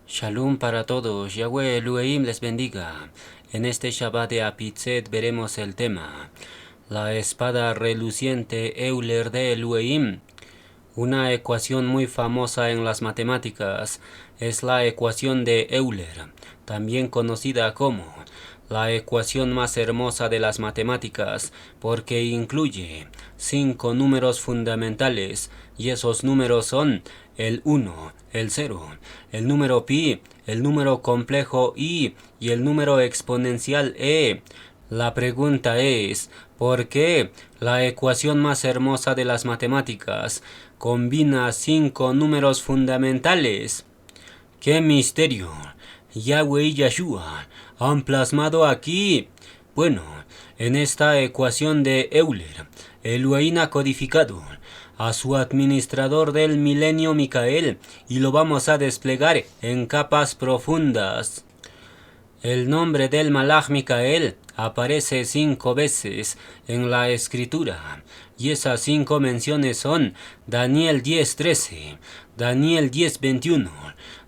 Shalom para todos, Yahweh Elohim les bendiga. En este Shabbat de Apitzet veremos el tema, la espada reluciente Euler de Elohim. Una ecuación muy famosa en las matemáticas es la ecuación de Euler, también conocida como la ecuación más hermosa de las matemáticas, porque incluye 5 números fundamentales, y esos números son el 1, el 0, el número pi, el número complejo i y el número exponencial e. La pregunta es, ¿por qué la ecuación más hermosa de las matemáticas combina 5 números fundamentales? ¡Qué misterio! Yahweh y Yeshua han plasmado aquí. Bueno, en esta ecuación de Euler, Elohim ha codificado a su administrador del milenio Micael y lo vamos a desplegar en capas profundas. El nombre del Malach Micael aparece 5 veces en la escritura, y esas 5 menciones son Daniel 10:13, Daniel 10:21,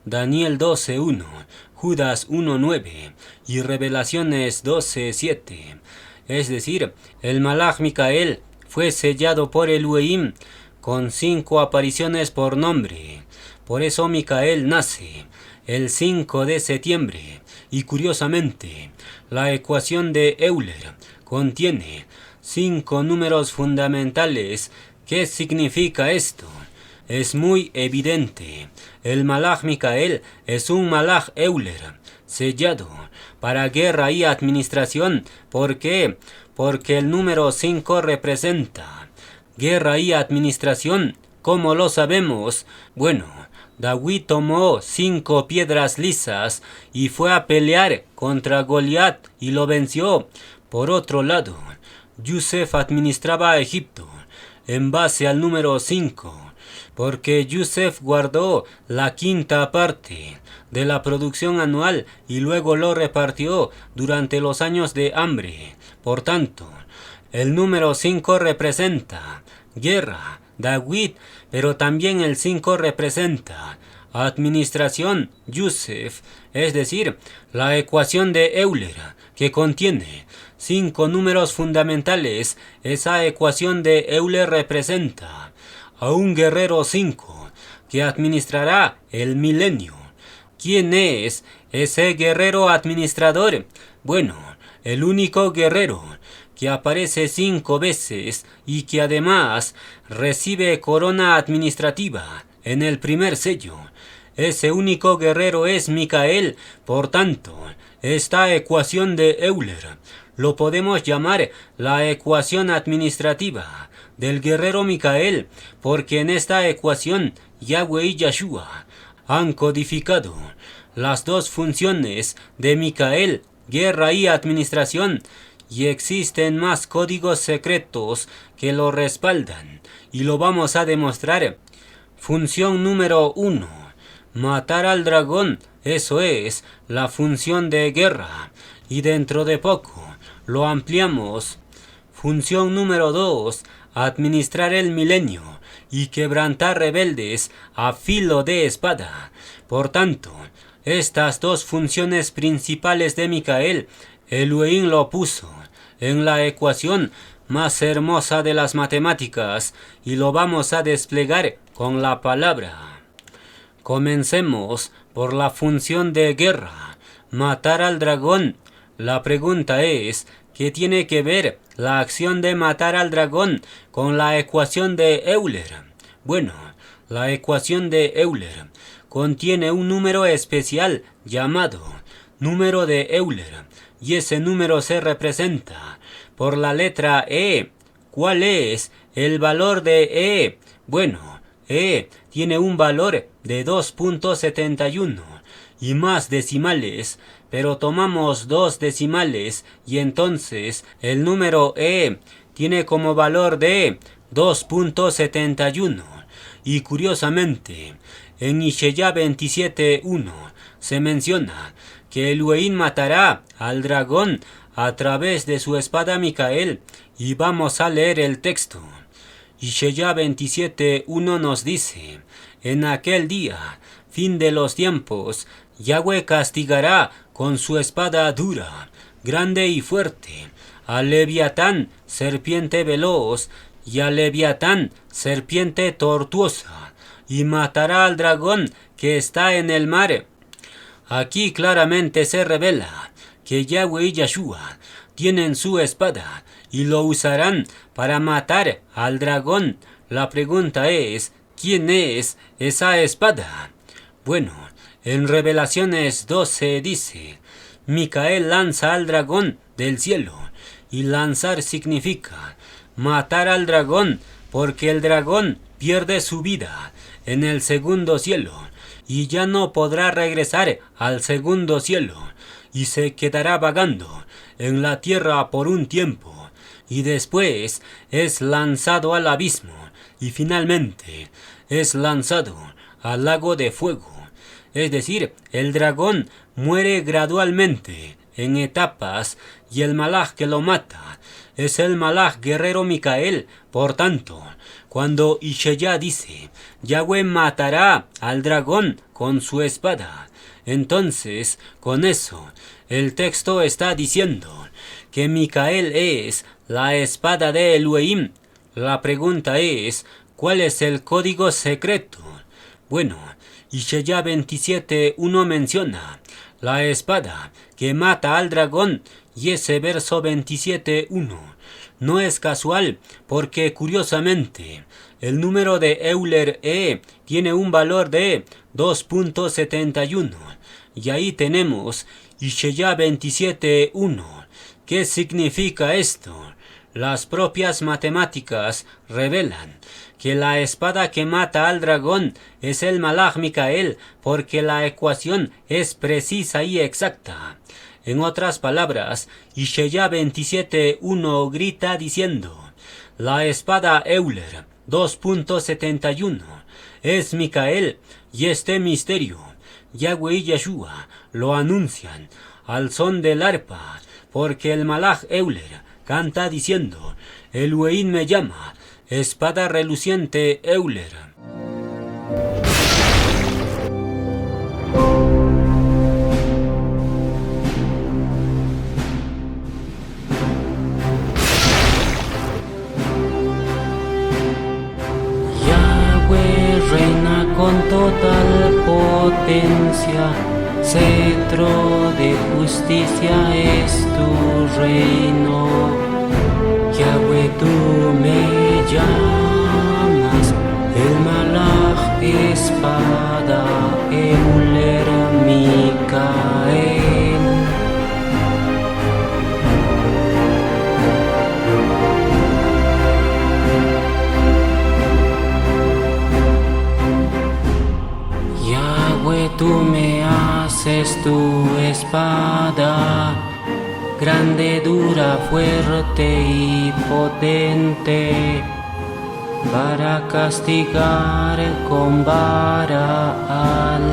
Daniel 12:1, Judas 1:9 y Revelaciones 12:7. Es decir, el Malach Micael fue sellado por Elohim con 5 apariciones por nombre. Por eso Micael nace el 5 de septiembre. Y curiosamente, la ecuación de Euler contiene 5 números fundamentales. ¿Qué significa esto? Es muy evidente. El Malach Micael es un Malach Euler, sellado para guerra y administración. ¿Por qué? Porque el número 5 representa guerra y administración. ¿Cómo lo sabemos? Bueno, David tomó 5 piedras lisas y fue a pelear contra Goliat y lo venció. Por otro lado, Yosef administraba a Egipto en base al número 5, porque Yosef guardó la 5ª parte de la producción anual y luego lo repartió durante los años de hambre. Por tanto, el número 5 representa guerra, David, pero también el 5 representa administración, Yosef, es decir, la ecuación de Euler, que contiene 5 números fundamentales. Esa ecuación de Euler representa a un guerrero 5 que administrará el milenio. ¿Quién es ese guerrero administrador? Bueno, el único guerrero que aparece 5 veces y que además recibe corona administrativa en el primer sello. Ese único guerrero es Micael. Por tanto, esta ecuación de Euler lo podemos llamar la ecuación administrativa del guerrero Micael, porque en esta ecuación Yahweh y Yeshua han codificado las 2 funciones de Micael, guerra y administración, y existen más códigos secretos que lo respaldan, y lo vamos a demostrar. Función número 1, matar al dragón. Eso es la función de guerra, y dentro de poco lo ampliamos. Función número 2, administrar el milenio y quebrantar rebeldes a filo de espada. Por tanto, estas 2 funciones principales de Micael, Elohim lo puso en la ecuación más hermosa de las matemáticas y lo vamos a desplegar con la palabra. Comencemos por la función de guerra, matar al dragón. La pregunta es, ¿qué tiene que ver la acción de matar al dragón con la ecuación de Euler? Bueno, la ecuación de Euler contiene un número especial llamado número de Euler, y ese número se representa por la letra E. ¿Cuál es el valor de E? Bueno, E tiene un valor de 2.71 y más decimales, pero tomamos 2 decimales y entonces el número E tiene como valor de 2.71. Y curiosamente, en Ishaya 27.1 se menciona que Elohim matará al dragón a través de su espada Micael, y vamos a leer el texto. Ishaya 27.1 nos dice: en aquel día, fin de los tiempos, Yahweh castigará con su espada dura, grande y fuerte, al Leviatán, serpiente veloz, y al Leviatán, serpiente tortuosa, y matará al dragón que está en el mar. Aquí claramente se revela que Yahweh y Yahshua tienen su espada y lo usarán para matar al dragón. La pregunta es, ¿quién es esa espada? Bueno, en Revelaciones 12 dice: Micael lanza al dragón del cielo, y lanzar significa matar al dragón, porque el dragón pierde su vida en el segundo cielo y ya no podrá regresar al segundo cielo, y se quedará vagando en la tierra por un tiempo, y después es lanzado al abismo, y finalmente es lanzado al lago de fuego. Es decir, el dragón muere gradualmente, en etapas, y el malaj que lo mata es el malaj guerrero Micael. Por tanto, cuando Ishaya dice: Yahweh matará al dragón con su espada, entonces, con eso, el texto está diciendo que Micael es la espada de Elohim. La pregunta es, ¿cuál es el código secreto? Bueno, Ishaya 27.1 menciona la espada que mata al dragón, y ese verso 27.1 no es casual, porque curiosamente el número de Euler E tiene un valor de 2.71, y ahí tenemos Ishaya 27.1. ¿Qué significa esto? Las propias matemáticas revelan que la espada que mata al dragón es el malaj Micael, porque la ecuación es precisa y exacta. En otras palabras, Ishaya 27.1 grita diciendo: la espada Euler 2.71 es Micael, y este misterio Yahweh y Yahshua lo anuncian al son del arpa, porque el malaj Euler canta diciendo: Elohim me llama, espada reluciente Euler. Yahweh reina con total potencia, cetro de justicia es tu reino. Yahweh, tú me llamas, el malaj espada Euler Micael. Yahweh, tú me haces tu espada, grande, dura, fuerte y potente, para castigar con vara al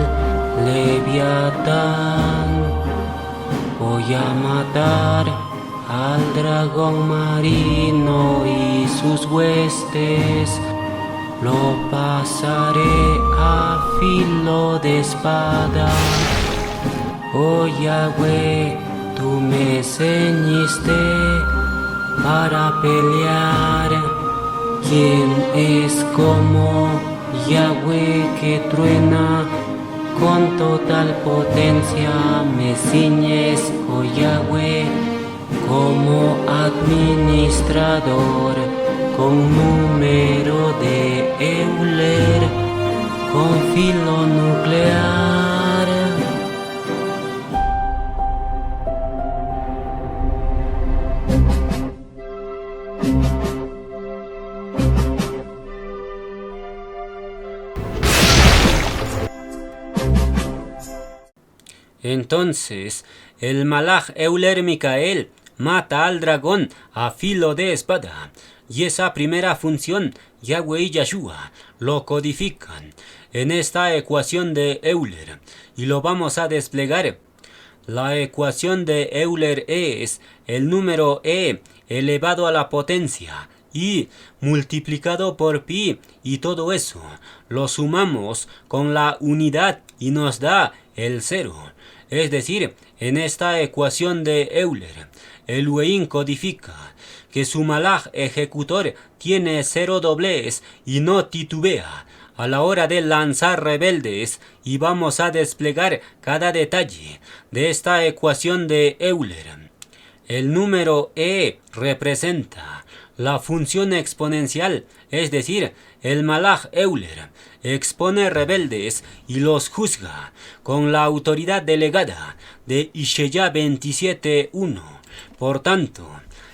Leviatán. Voy a matar al dragón marino y sus huestes, lo pasaré a filo de espada. Oh Yahweh, tú me ceñiste para pelear. ¿Quién es como Yahweh que truena con total potencia? Me ciñes, oh Yahweh, como administrador, con número de Euler, con filo nuclear. Entonces el Malaj Euler Micael mata al dragón a filo de espada, y esa primera función Yahweh y Yahshua lo codifican en esta ecuación de Euler, y lo vamos a desplegar. La ecuación de Euler es el número e elevado a la potencia i multiplicado por pi, y todo eso lo sumamos con la unidad y nos da el 0. Es decir, en esta ecuación de Euler, Elohim codifica que su malaj ejecutor tiene 0 doblez y no titubea a la hora de lanzar rebeldes, y vamos a desplegar cada detalle de esta ecuación de Euler. El número e representa la función exponencial, es decir, el malaj Euler expone rebeldes y los juzga con la autoridad delegada de Ishaya 27.1. Por tanto,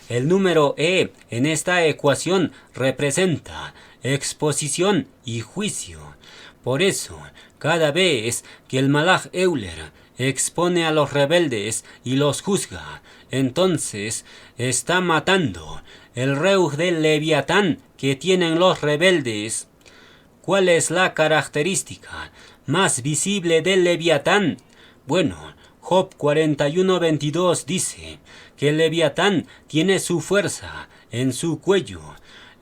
el número e en esta ecuación representa exposición y juicio. Por eso, cada vez que el malaj Euler expone a los rebeldes y los juzga, entonces está matando el reuj del Leviatán que tienen los rebeldes. ¿Cuál es la característica más visible del Leviatán? Bueno, Job 41:22 dice que el Leviatán tiene su fuerza en su cuello.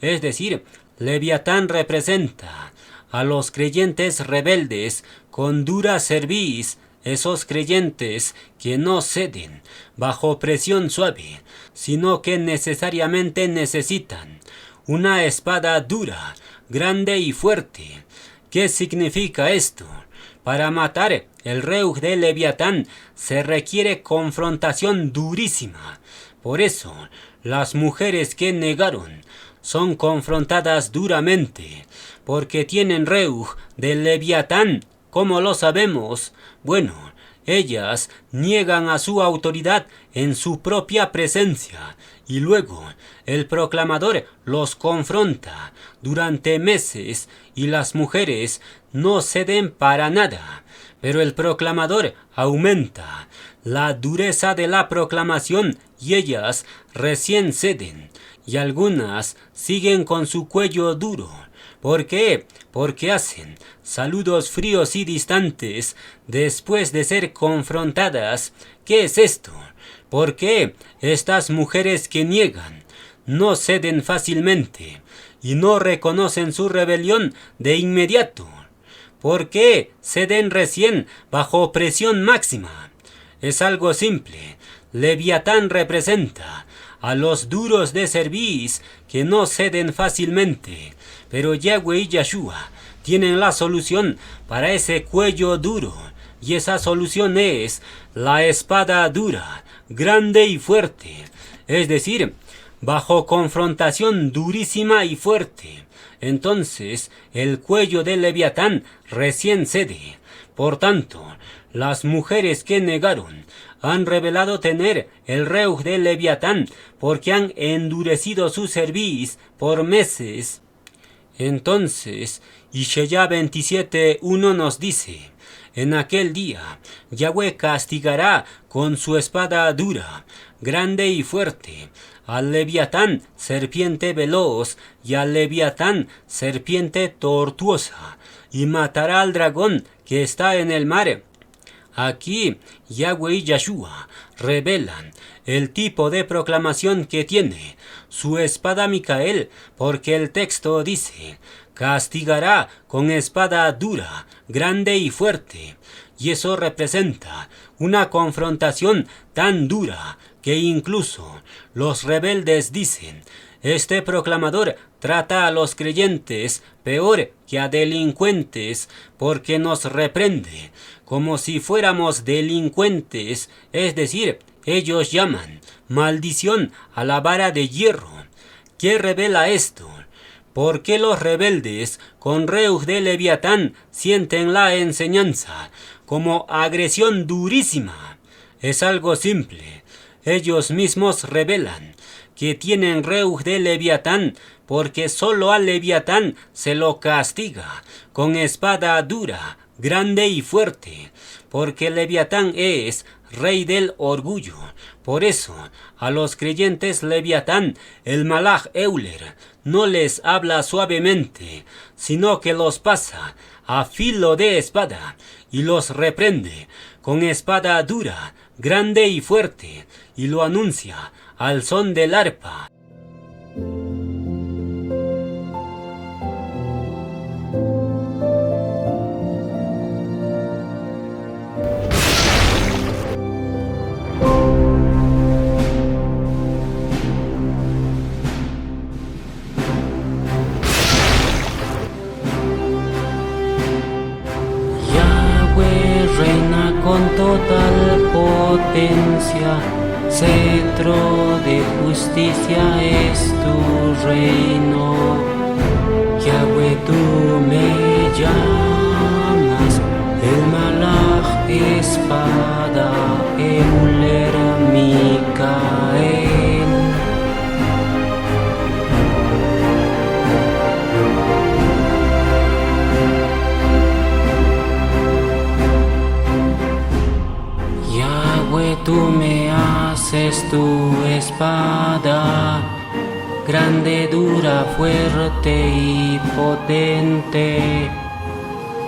Es decir, Leviatán representa a los creyentes rebeldes con dura cerviz, esos creyentes que no ceden bajo presión suave, sino que necesariamente necesitan una espada dura, grande y fuerte. ¿Qué significa esto? Para matar el reuj de Leviatán se requiere confrontación durísima. Por eso, las mujeres que negaron son confrontadas duramente, porque tienen reuj del Leviatán. ¿Cómo lo sabemos? Bueno, ellas niegan a su autoridad en su propia presencia, y luego el proclamador los confronta durante meses, y las mujeres no ceden para nada, pero el proclamador aumenta la dureza de la proclamación y ellas recién ceden, y algunas siguen con su cuello duro. ¿Por qué? Porque hacen saludos fríos y distantes después de ser confrontadas. ¿Qué es esto? ¿Por qué estas mujeres que niegan no ceden fácilmente y no reconocen su rebelión de inmediato? ¿Por qué ceden recién bajo presión máxima? Es algo simple. Leviatán representa a los duros de cerviz que no ceden fácilmente, pero Yahweh y Yahshua tienen la solución para ese cuello duro, y esa solución es la espada dura, grande y fuerte, es decir, bajo confrontación durísima y fuerte. Entonces el cuello del Leviatán recién cede. Por tanto, las mujeres que negaron han revelado tener el reuj del Leviatán porque han endurecido su cerviz por meses. Entonces, Ishaya 27.1 nos dice: en aquel día, Yahweh castigará con su espada dura, grande y fuerte, al Leviatán, serpiente veloz, y al Leviatán, serpiente tortuosa, y matará al dragón que está en el mar. Aquí, Yahweh y Yahshua revelan el tipo de proclamación que tiene su espada Micael, porque el texto dice: castigará con espada dura, grande y fuerte. Y eso representa una confrontación tan dura que incluso los rebeldes dicen: este proclamador trata a los creyentes peor que a delincuentes, porque nos reprende como si fuéramos delincuentes, es decir, ellos llaman maldición a la vara de hierro. ¿Qué revela esto? ¿Por qué los rebeldes con reuj de Leviatán sienten la enseñanza como agresión durísima? Es algo simple. Ellos mismos revelan que tienen reuj de Leviatán porque solo al Leviatán se lo castiga con espada dura, grande y fuerte. porque Leviatán es rey del orgullo. Por eso, a los creyentes Leviatán, el Malaj Euler, no les habla suavemente, sino que los pasa a filo de espada y los reprende con espada dura, grande y fuerte, y lo anuncia al son del arpa. Reina con total potencia, cetro de justicia es tu reino. Yahweh, tú me llamas, el Malaj espada, Euler, Micael. Tú me haces tu espada, grande, dura, fuerte y potente,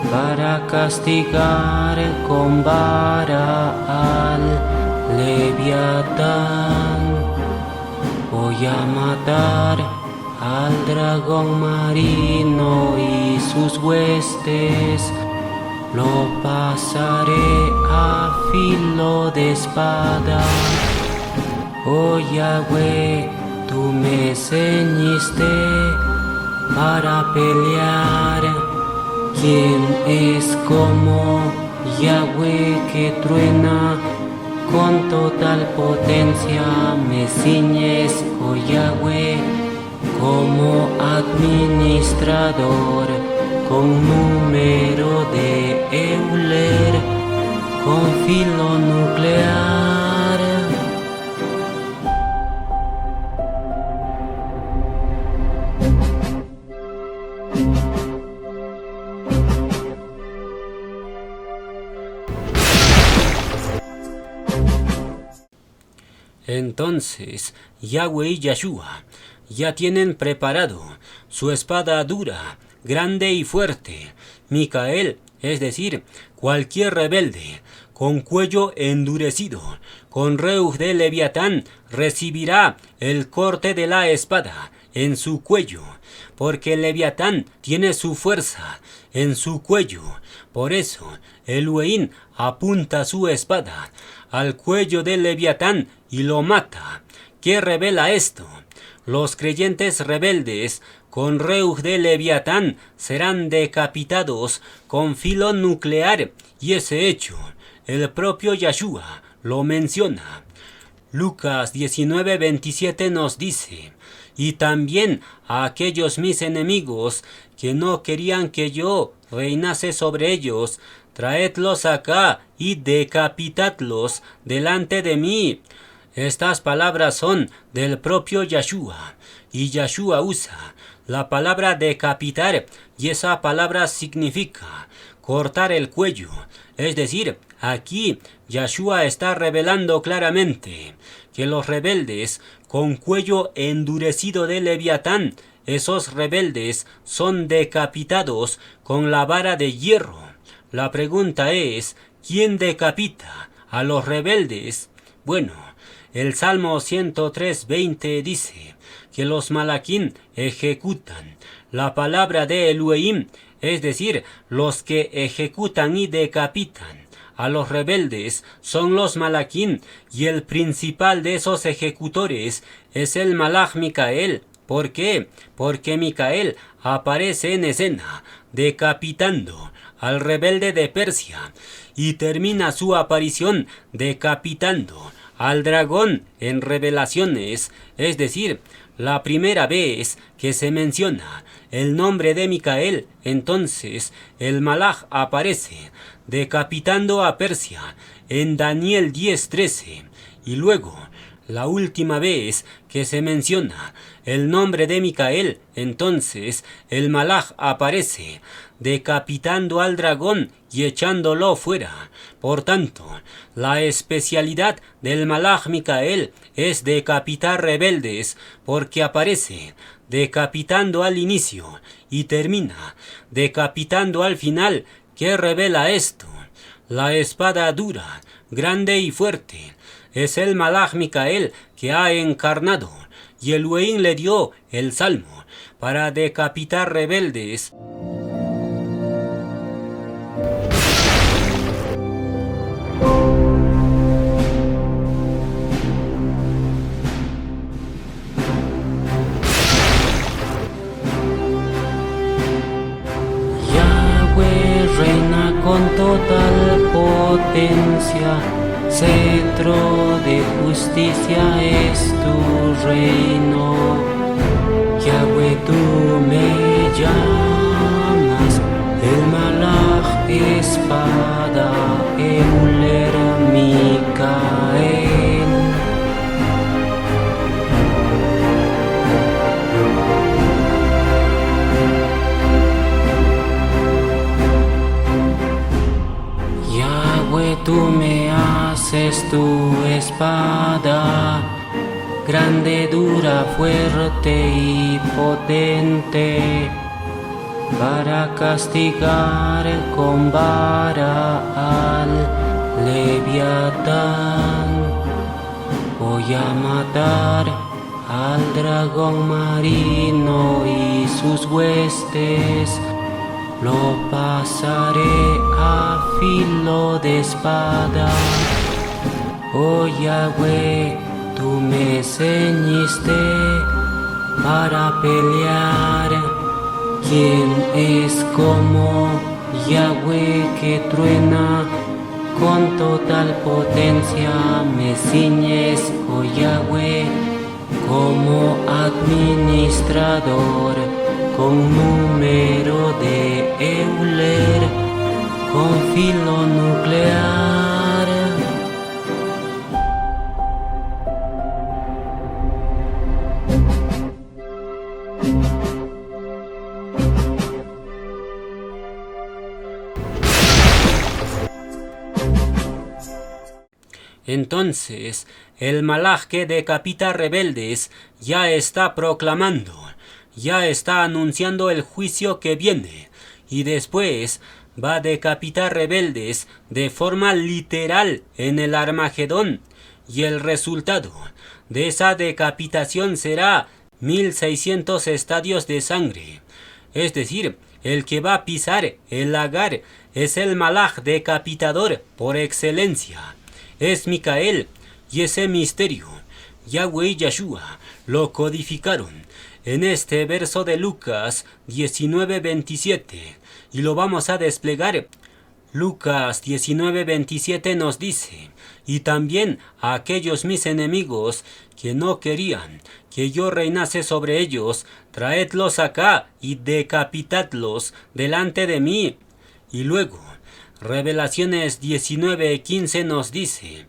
para castigar con vara al Leviatán. Voy a matar al dragón marino y sus huestes, lo pasaré a filo de espada. Oh Yahweh, tú me ceñiste para pelear. ¿Quién es como Yahweh que truena con total potencia? Me ciñes, oh Yahweh, como administrador, con número de Euler, con filo nuclear. Entonces, Yahweh y Yahshua ya tienen preparado su espada dura, grande y fuerte. Micael, es decir, cualquier rebelde, con cuello endurecido, con reuj de Leviatán, recibirá el corte de la espada en su cuello, porque el Leviatán tiene su fuerza en su cuello. Por eso, Elohim apunta su espada al cuello del Leviatán y lo mata. ¿Qué revela esto? Los creyentes rebeldes con reuj de Leviatán serán decapitados con filo nuclear, y ese hecho el propio Yahshua lo menciona. Lucas 19:27 nos dice: y también a aquellos mis enemigos que no querían que yo reinase sobre ellos, traedlos acá y decapitadlos delante de mí. Estas palabras son del propio Yahshua, y Yahshua usa la palabra decapitar, y esa palabra significa cortar el cuello. Es decir, aquí Yahshua está revelando claramente que los rebeldes con cuello endurecido de Leviatán, esos rebeldes son decapitados con la vara de hierro. La pregunta es, ¿quién decapita a los rebeldes? Bueno, el Salmo 103:20 dice que los malaquín ejecutan la palabra de Elohim, es decir, los que ejecutan y decapitan a los rebeldes son los malaquín, y el principal de esos ejecutores es el Malaj Micael. ¿Por qué? Porque Micael aparece en escena decapitando al rebelde de Persia y termina su aparición decapitando al dragón en Revelaciones, es decir, la primera vez que se menciona el nombre de Micael, entonces el Malaj aparece decapitando a Persia en Daniel 10:13, y luego la última vez que se menciona el nombre de Micael, entonces el Malaj aparece decapitando al dragón y echándolo fuera. Por tanto, la especialidad del Malaj Micael es decapitar rebeldes, porque aparece decapitando al inicio y termina decapitando al final. ¿Qué revela esto? La espada dura, grande y fuerte, es el Malaj Micael que ha encarnado, y Elohim le dio el salmo para decapitar rebeldes. Yahweh reina con total potencia, cetro de justicia es tu reino. Yahweh, tú me llamas, el Malaj espada, Euler Micael. Yahweh, tú me haces tu espada, grande, dura, fuerte y potente, para castigar con vara al Leviatán. Voy a matar al dragón marino y sus huestes, lo pasaré a filo de espada. Oh Yahweh, tú me ceñiste para pelear. ¿Quién es como Yahweh que truena con total potencia? Me ciñes, oh Yahweh, como administrador, con número de Euler, con filo nuclear. Entonces, el Malaj que decapita rebeldes ya está proclamando, ya está anunciando el juicio que viene, y después va a decapitar rebeldes de forma literal en el Armagedón, y el resultado de esa decapitación será 1600 estadios de sangre. Es decir, el que va a pisar el lagar es el Malaj decapitador por excelencia. Es Micael, y ese misterio Yahweh y Yahshua lo codificaron en este verso de Lucas 19:27, y lo vamos a desplegar. Lucas 19:27 nos dice: y también a aquellos mis enemigos que no querían que yo reinase sobre ellos, traedlos acá y decapitadlos delante de mí. Y luego Revelaciones 19:15 nos dice: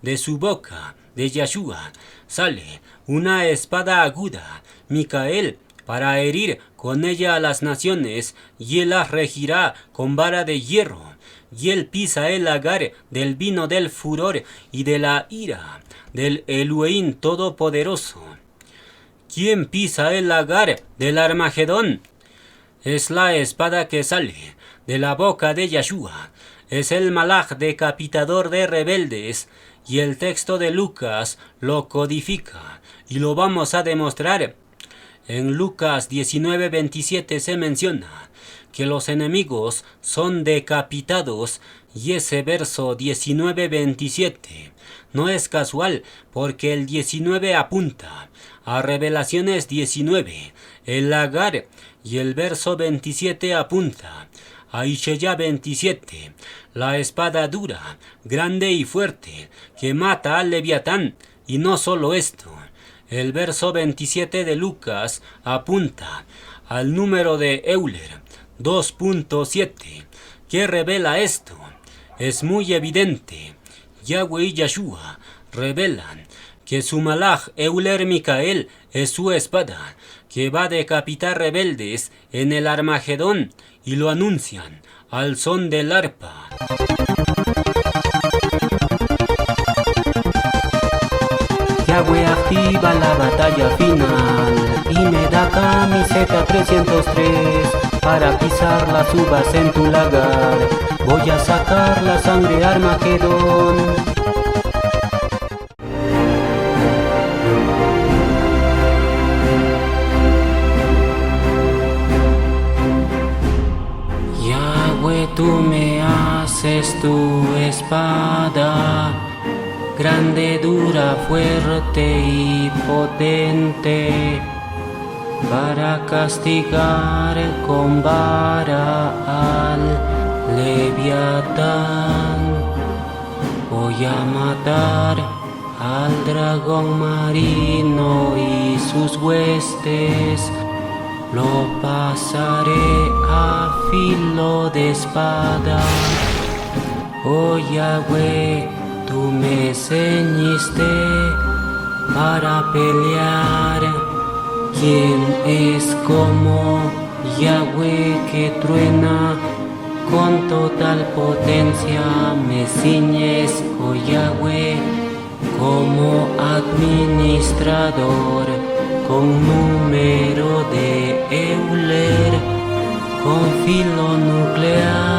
de su boca, de Yahshua, sale una espada aguda, Micael, para herir con ella a las naciones, y él las regirá con vara de hierro, y él pisa el lagar del vino del furor y de la ira del Elohim Todopoderoso. ¿Quién pisa el lagar del Armagedón? Es la espada que sale de la boca de Yahshua, es el Malaj decapitador de rebeldes, y el texto de Lucas lo codifica, y lo vamos a demostrar. En Lucas 19:27 se menciona que los enemigos son decapitados, y ese verso 19:27 no es casual, porque el 19 apunta a Revelaciones 19, el lagar, y el verso 27 apunta a Ishaya 27, la espada dura, grande y fuerte, que mata al Leviatán. Y no solo esto, el verso 27 de Lucas apunta al número de Euler 2.7. ¿Qué revela esto? Es muy evidente. Yahweh y Yahshua revelan que su malaj Euler Micael es su espada, que va a decapitar rebeldes en el Armagedón, y lo anuncian al son del arpa. Yahweh activa la batalla final y me da camiseta 303 para pisar las uvas en tu lagar. Voy a sacar la sangre Armagedón. Yahweh, tú me haces tu espada, grande, dura, fuerte y potente, para castigar con vara al Leviatán. Voy a matar al dragón marino y sus huestes, lo pasaré a filo de espada. Oh Yahweh, tú me ceñiste para pelear. ¿Quién es como Yahweh que truena con total potencia? Me ciñes, oh Yahweh, como administrador, con número de Euler, con filo nuclear.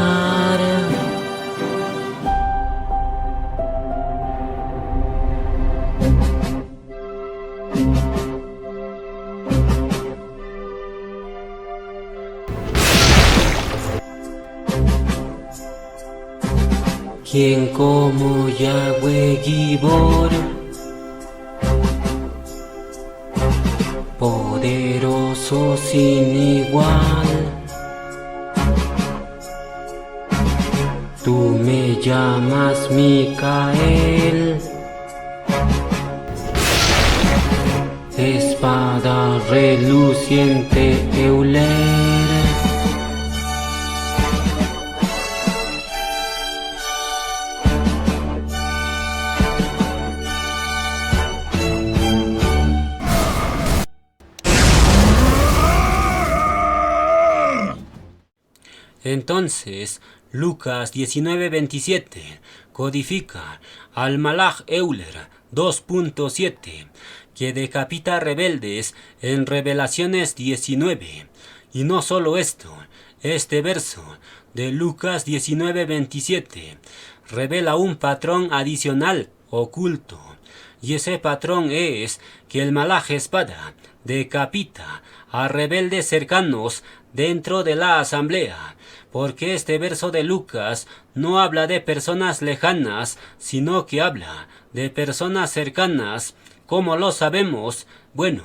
¿Quién como Yahweh Gibor? Poderoso sin igual. Tú me llamas Micael, espada reluciente Euler. Entonces, Lucas 19:27 codifica al malaj Euler 2.7, que decapita rebeldes en Revelaciones 19. Y no solo esto, este verso de Lucas 19:27 revela un patrón adicional oculto. Y ese patrón es que el malaj espada decapita a rebeldes cercanos dentro de la asamblea, porque este verso de Lucas no habla de personas lejanas, sino que habla de personas cercanas. ¿Cómo lo sabemos? Bueno,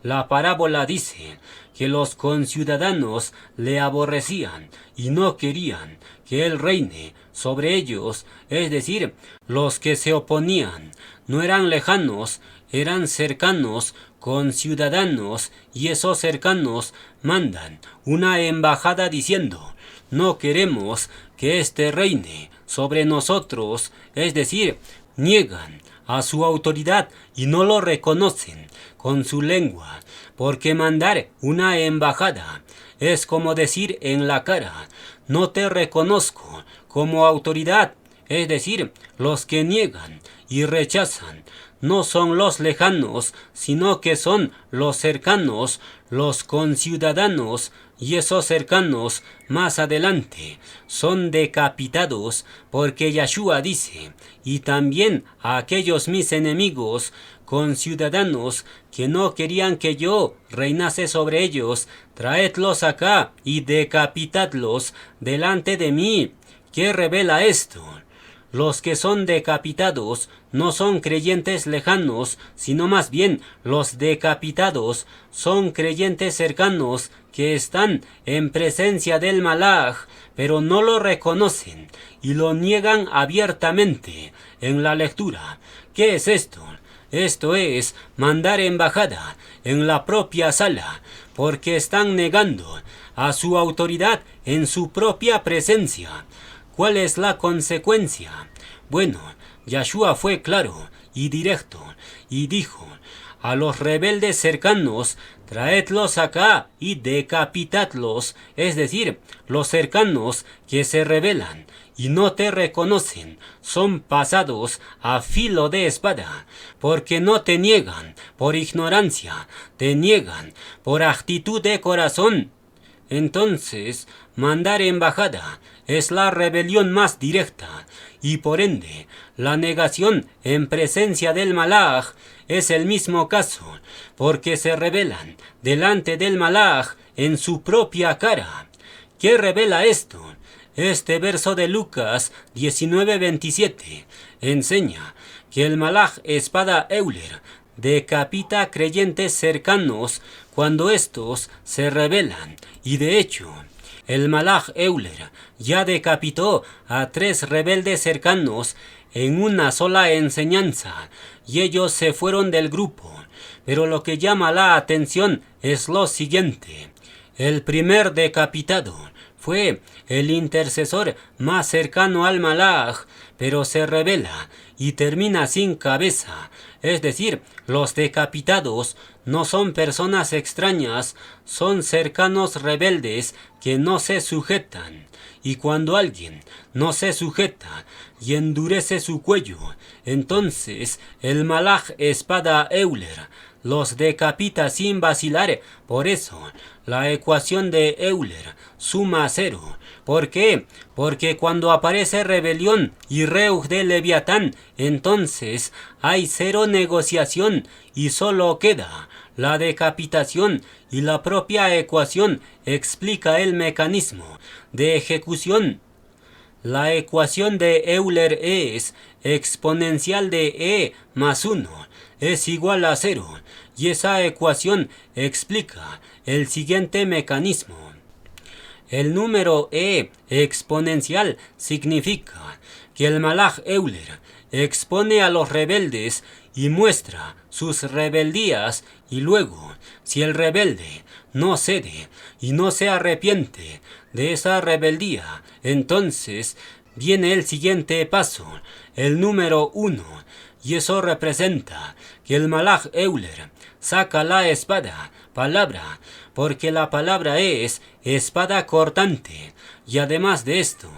la parábola dice que los conciudadanos le aborrecían y no querían que él reine sobre ellos, es decir, los que se oponían no eran lejanos, eran cercanos, conciudadanos, y esos cercanos mandan una embajada diciendo: no queremos que éste reine sobre nosotros, es decir, niegan a su autoridad y no lo reconocen con su lengua, porque mandar una embajada es como decir en la cara: no te reconozco como autoridad, es decir, los que niegan y rechazan no son los lejanos, sino que son los cercanos, los conciudadanos, y esos cercanos más adelante son decapitados, porque Yahshua dice: y también a aquellos mis enemigos, conciudadanos, que no querían que yo reinase sobre ellos, traedlos acá y decapitadlos delante de mí. ¿Qué revela esto? Los que son decapitados no son creyentes lejanos, sino más bien los decapitados son creyentes cercanos que están en presencia del malaj, pero no lo reconocen y lo niegan abiertamente en la lectura. ¿Qué es esto? Esto es mandar embajada en la propia sala, porque están negando a su autoridad en su propia presencia. ¿Cuál es la consecuencia? Bueno, Yahshua fue claro y directo, y dijo: a los rebeldes cercanos, traedlos acá y decapitadlos, es decir, los cercanos que se rebelan y no te reconocen, son pasados a filo de espada, porque no te niegan por ignorancia, te niegan por actitud de corazón. Entonces, mandar embajada es la rebelión más directa, y por ende, la negación en presencia del Malaj es el mismo caso, porque se rebelan delante del Malaj en su propia cara. ¿Qué revela esto? Este verso de Lucas 19:27 enseña que el Malaj espada Euler decapita creyentes cercanos cuando estos se rebelan, y de hecho, el Malaj Euler ya decapitó a 3 rebeldes cercanos en una sola enseñanza, y ellos se fueron del grupo. Pero lo que llama la atención es lo siguiente: el primer decapitado fue el intercesor más cercano al Malaj, pero se rebela y termina sin cabeza. Es decir, los decapitados no son personas extrañas, son cercanos rebeldes que no se sujetan. Y cuando alguien no se sujeta y endurece su cuello, entonces el Malaj espada Euler los decapita sin vacilar. Por eso, la ecuación de Euler suma 0. ¿Por qué? Porque cuando aparece rebelión y reuj de Leviatán, entonces hay 0 negociación y solo queda la decapitación, y la propia ecuación explica el mecanismo de ejecución. La ecuación de Euler es exponencial de E más 1 es igual a 0, y esa ecuación explica el siguiente mecanismo. El número E exponencial significa que el Malaj Euler expone a los rebeldes y muestra sus rebeldías, y luego, si el rebelde no cede y no se arrepiente de esa rebeldía, entonces viene el siguiente paso, el número 1, y eso representa que el Malaj Euler saca la espada, palabra, porque la palabra es espada cortante, y además de esto,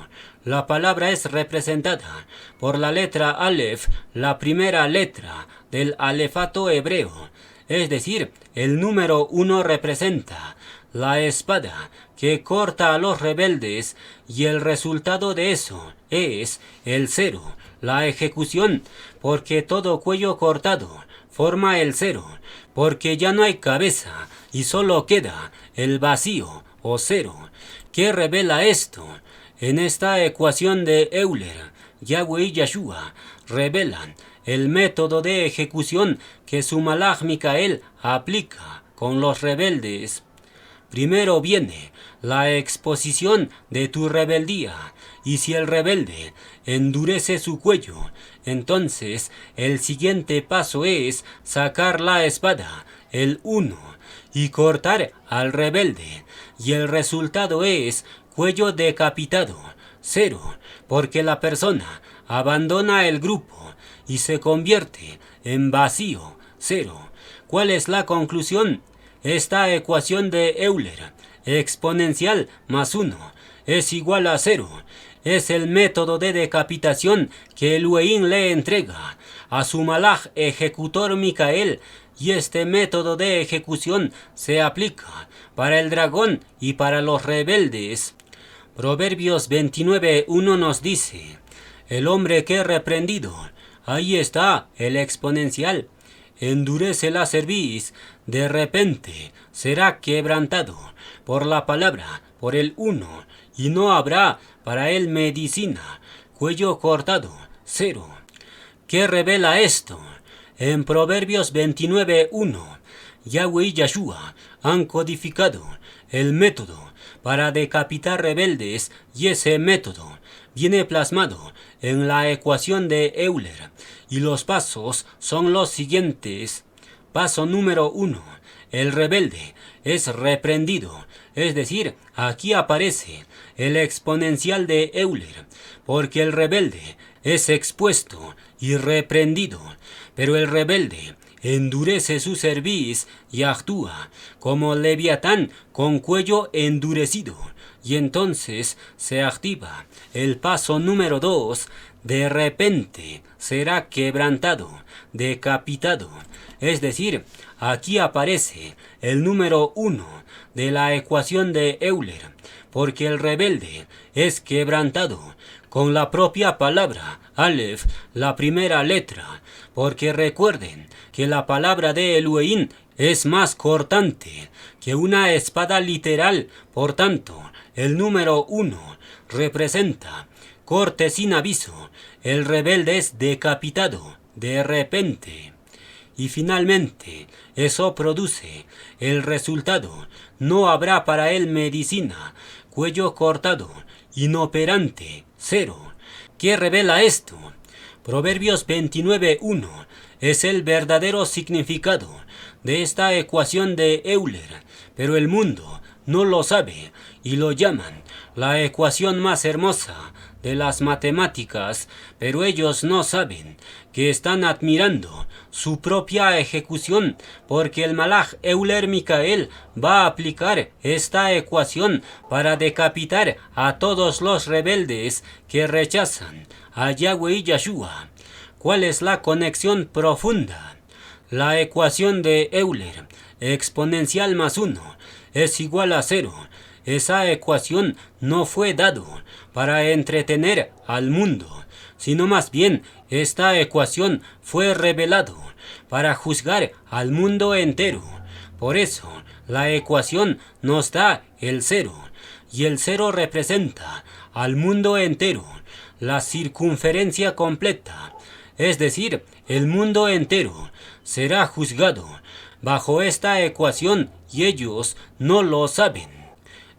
la palabra es representada por la letra Aleph, la primera letra del alefato hebreo, es decir, el número 1 representa la espada que corta a los rebeldes, y el resultado de eso es el 0, la ejecución, porque todo cuello cortado forma el 0, porque ya no hay cabeza y solo queda el vacío o 0. ¿Qué revela esto? En esta ecuación de Euler, Yahweh y Yeshua revelan el método de ejecución que su Malaj Micael aplica con los rebeldes. Primero viene la exposición de tu rebeldía, y si el rebelde endurece su cuello, entonces el siguiente paso es sacar la espada, el 1, y cortar al rebelde, y el resultado es cuello decapitado, 0, porque la persona abandona el grupo y se convierte en vacío, 0. ¿Cuál es la conclusión? Esta ecuación de Euler, exponencial más 1, es igual a 0. Es el método de decapitación que Elohim le entrega a su Malaj ejecutor Micael, y este método de ejecución se aplica para el dragón y para los rebeldes. Proverbios 29:1 nos dice: el hombre que he reprendido, ahí está el exponencial, endurece la cerviz, de repente será quebrantado por la palabra, por el 1, y no habrá para él medicina, cuello cortado, 0. ¿Qué revela esto? En Proverbios 29:1, Yahweh y Yeshua han codificado el método para decapitar rebeldes, y ese método viene plasmado en la ecuación de Euler, y los pasos son los siguientes. Paso número 1. El rebelde es reprendido, es decir, aquí aparece el exponencial de Euler, porque el rebelde es expuesto y reprendido, pero el rebelde endurece su cerviz y actúa como Leviatán con cuello endurecido, y entonces se activa el paso número 2, de repente será quebrantado, decapitado. Es decir, aquí aparece el número 1 de la ecuación de Euler, porque el rebelde es quebrantado con la propia palabra Aleph, la primera letra, porque recuerden que la palabra de Elohim es más cortante que una espada literal. Por tanto, el número 1 representa corte sin aviso. El rebelde es decapitado de repente. Y finalmente, eso produce el resultado. No habrá para él medicina, cuello cortado, inoperante, 0. ¿Qué revela esto? Proverbios 29:1 es el verdadero significado de esta ecuación de Euler, pero el mundo no lo sabe y lo llaman la ecuación más hermosa de las matemáticas, pero ellos no saben que están admirando su propia ejecución, porque el Malaj Euler Micael va a aplicar esta ecuación para decapitar a todos los rebeldes que rechazan a Yahweh y Yahshua. ¿Cuál es la conexión profunda? La ecuación de Euler, exponencial más 1, es igual a 0. Esa ecuación no fue dado para entretener al mundo, sino más bien esta ecuación fue revelado para juzgar al mundo entero. Por eso la ecuación nos da el 0, y el 0 representa al mundo entero, la circunferencia completa, es decir, el mundo entero será juzgado bajo esta ecuación y ellos no lo saben.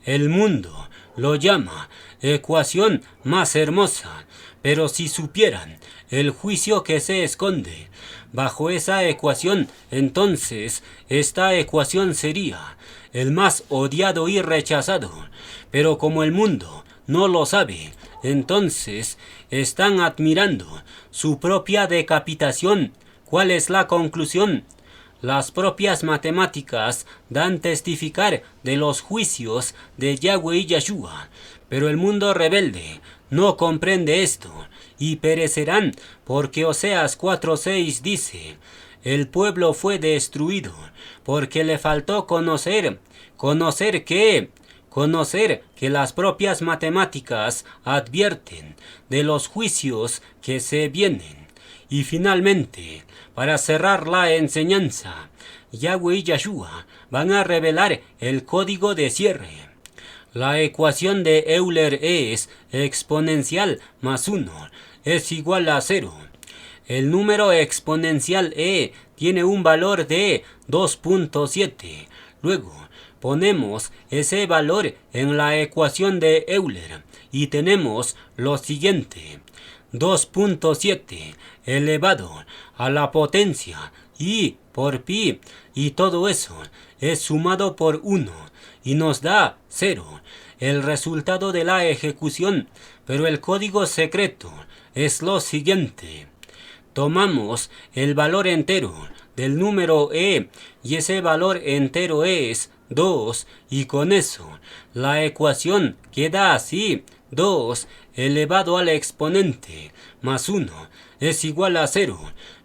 El mundo lo llama ecuación más hermosa, pero si supieran el juicio que se esconde bajo esa ecuación, entonces esta ecuación sería el más odiado y rechazado. Pero como el mundo no lo sabe, entonces están admirando su propia decapitación. ¿Cuál es la conclusión? Las propias matemáticas dan testificar de los juicios de Yahweh y Yahshua, pero el mundo rebelde no comprende esto y perecerán, porque Oseas 4:6 dice: el pueblo fue destruido porque le faltó conocer. ¿Conocer qué? Conocer que las propias matemáticas advierten de los juicios que se vienen. Y finalmente, para cerrar la enseñanza, Yahweh y Yahshua van a revelar el código de cierre. La ecuación de Euler es exponencial más 1 es igual a 0. El número exponencial e tiene un valor de 2.7. Luego, ponemos ese valor en la ecuación de Euler y tenemos lo siguiente: 2.7 elevado a la potencia y por pi, y todo eso es sumado por 1 y nos da 0, el resultado de la ejecución. Pero el código secreto es lo siguiente: tomamos el valor entero del número e y ese valor entero es 2, y con eso la ecuación queda así: 2 elevado al exponente más 1 es igual a 0,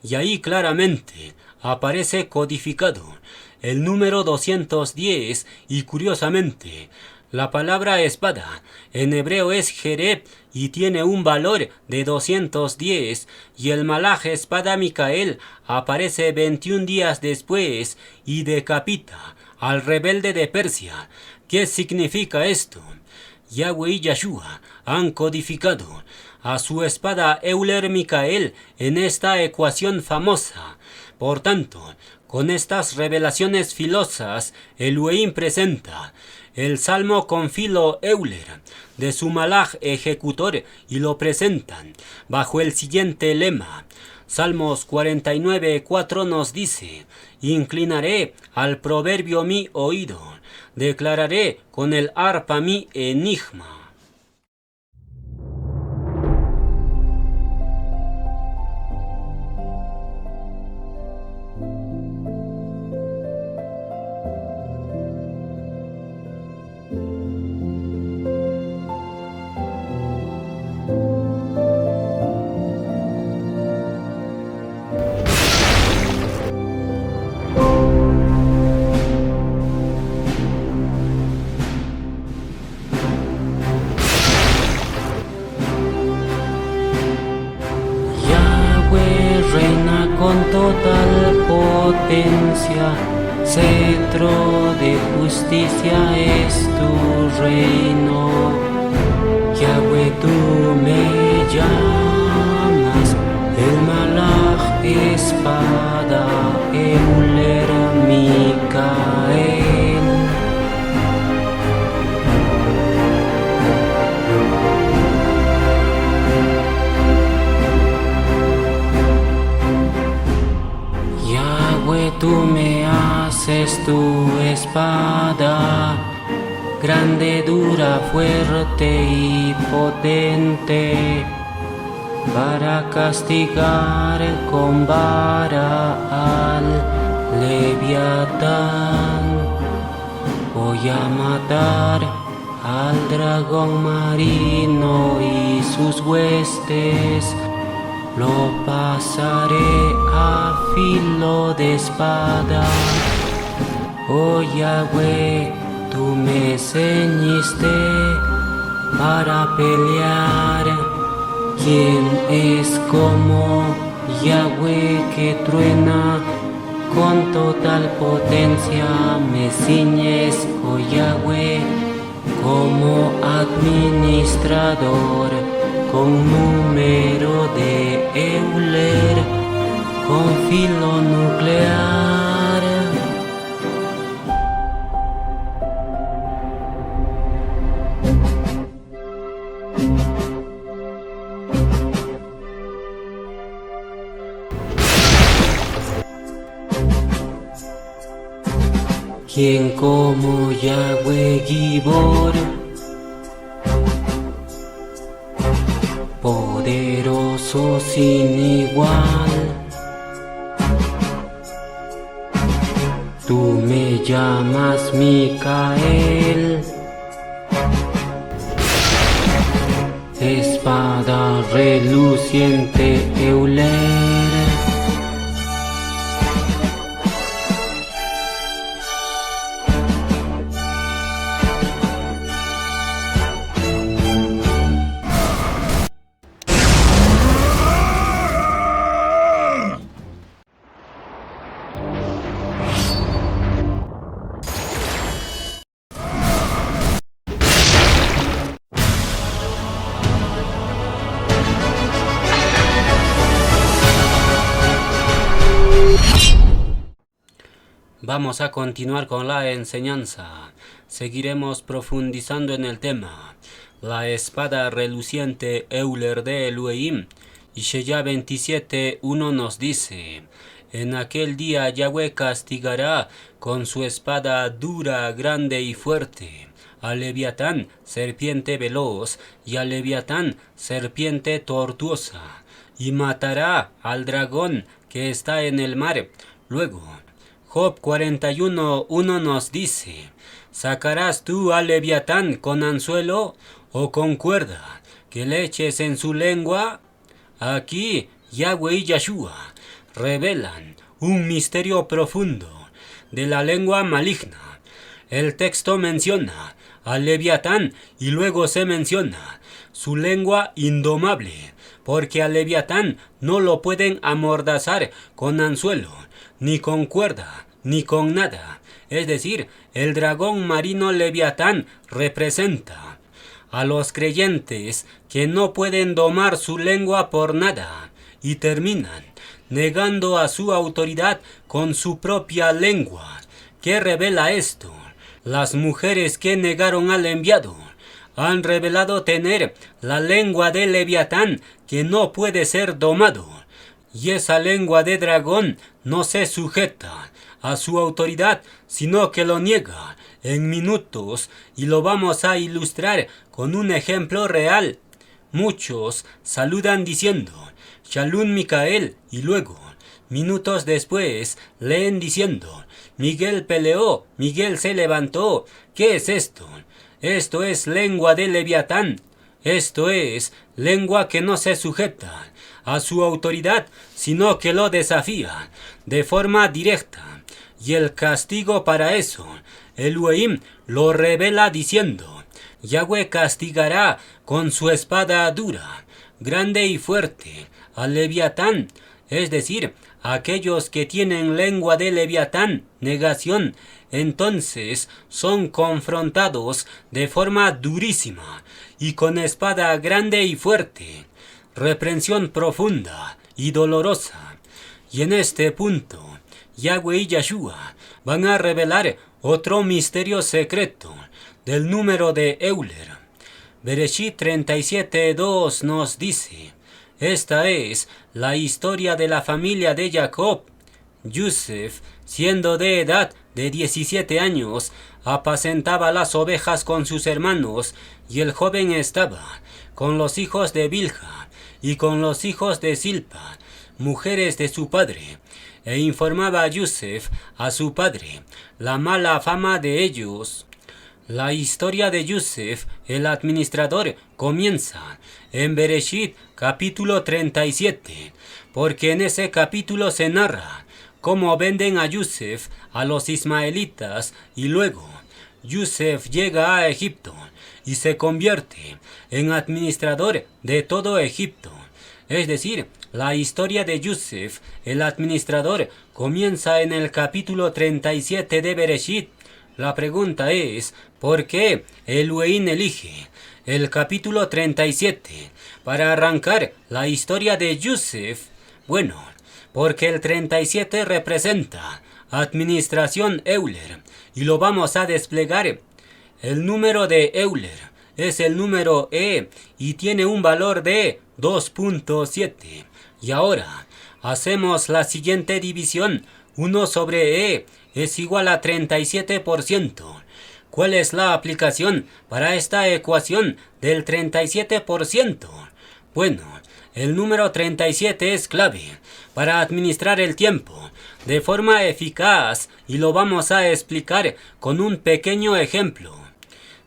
y ahí claramente aparece codificado el número 210, y curiosamente la palabra espada en hebreo es jereb y tiene un valor de 210, y el Malaj espada Micael aparece 21 días después y decapita al rebelde de Persia. ¿Qué significa esto? Yahweh y Yahshua han codificado a su espada Euler Micael en esta ecuación famosa. Por tanto, con estas revelaciones filosas, Elohim presenta el salmo con filo Euler de su Malaj ejecutor y lo presentan bajo el siguiente lema. Salmos 49:4 nos dice: inclinaré al proverbio mi oído, declararé con el arpa mi enigma. potencia, cetro de justicia es tu reino. Yahweh, tú me llamas, el malach espada, Euler Micael. Yahweh, tú me haces tu espada, grande, dura, fuerte y potente, para castigar con vara al Leviatán. Voy a matar al dragón marino y sus huestes, lo pasaré a filo de espada. Oh Yahweh, tú me ceñiste para pelear. ¿Quién es como Yahweh que truena con total potencia? Me ciñes, oh Yahweh, como administrador, con número de Euler, con filo nuclear. ¿Quién como Yahweh Gibor, poderoso sin igual? Tú me llamas Micael, espada reluciente Euler. Vamos a continuar con la enseñanza. Seguiremos profundizando en el tema. La espada reluciente Euler de Elohim. Ishaya 27:1 nos dice: en aquel día Yahweh castigará con su espada dura, grande y fuerte al Leviatán, serpiente veloz, y al Leviatán, serpiente tortuosa, y matará al dragón que está en el mar. Luego, Job 41:1 nos dice: ¿sacarás tú al Leviatán con anzuelo o con cuerda que le eches en su lengua? Aquí Yahweh y Yahshua revelan un misterio profundo de la lengua maligna. El texto menciona al Leviatán y luego se menciona su lengua indomable, porque al Leviatán no lo pueden amordazar con anzuelo, ni con cuerda, ni con nada. Es decir, el dragón marino Leviatán representa a los creyentes que no pueden domar su lengua por nada y terminan negando a su autoridad con su propia lengua. ¿Qué revela esto? Las mujeres que negaron al enviado han revelado tener la lengua de Leviatán que no puede ser domado, y esa lengua de dragón no se sujeta a su autoridad, sino que lo niega en minutos, y lo vamos a ilustrar con un ejemplo real. Muchos saludan diciendo Shalom Micael, y luego, minutos después, leen diciendo Miguel peleó, Miguel se levantó. ¿Qué es esto? Esto es lengua de Leviatán. Esto es lengua que no se sujeta a su autoridad, sino que lo desafía de forma directa. Y el castigo para eso, Elohim lo revela diciendo: Yahweh castigará con su espada dura, grande y fuerte, al Leviatán, es decir, aquellos que tienen lengua de Leviatán, negación, entonces son confrontados de forma durísima y con espada grande y fuerte, reprensión profunda y dolorosa. Y en este punto, Yahweh y Yahshua van a revelar otro misterio secreto del número de Euler. Bereshit 37:2 nos dice: esta es la historia de la familia de Jacob. Yosef, siendo de edad de 17 años, apacentaba las ovejas con sus hermanos, y el joven estaba con los hijos de Bilha y con los hijos de Silpa, mujeres de su padre, e informaba a Yosef, a su padre, la mala fama de ellos. La historia de Yosef, el administrador, comienza en Bereshit capítulo 37, porque en ese capítulo se narra cómo venden a Yosef a los ismaelitas y luego Yosef llega a Egipto y se convierte en administrador de todo Egipto. Es decir, la historia de Yosef, el administrador, comienza en el capítulo 37 de Bereshit. La pregunta es, ¿por qué Elohim elige el capítulo 37 para arrancar la historia de Yosef? Bueno, porque el 37 representa administración Euler y lo vamos a desplegar. El número de Euler es el número E y tiene un valor de 2.7. Y ahora hacemos la siguiente división. 1 sobre E es igual a 37%. ¿Cuál es la aplicación para esta ecuación del 37%? Bueno, el número 37 es clave para administrar el tiempo de forma eficaz y lo vamos a explicar con un pequeño ejemplo.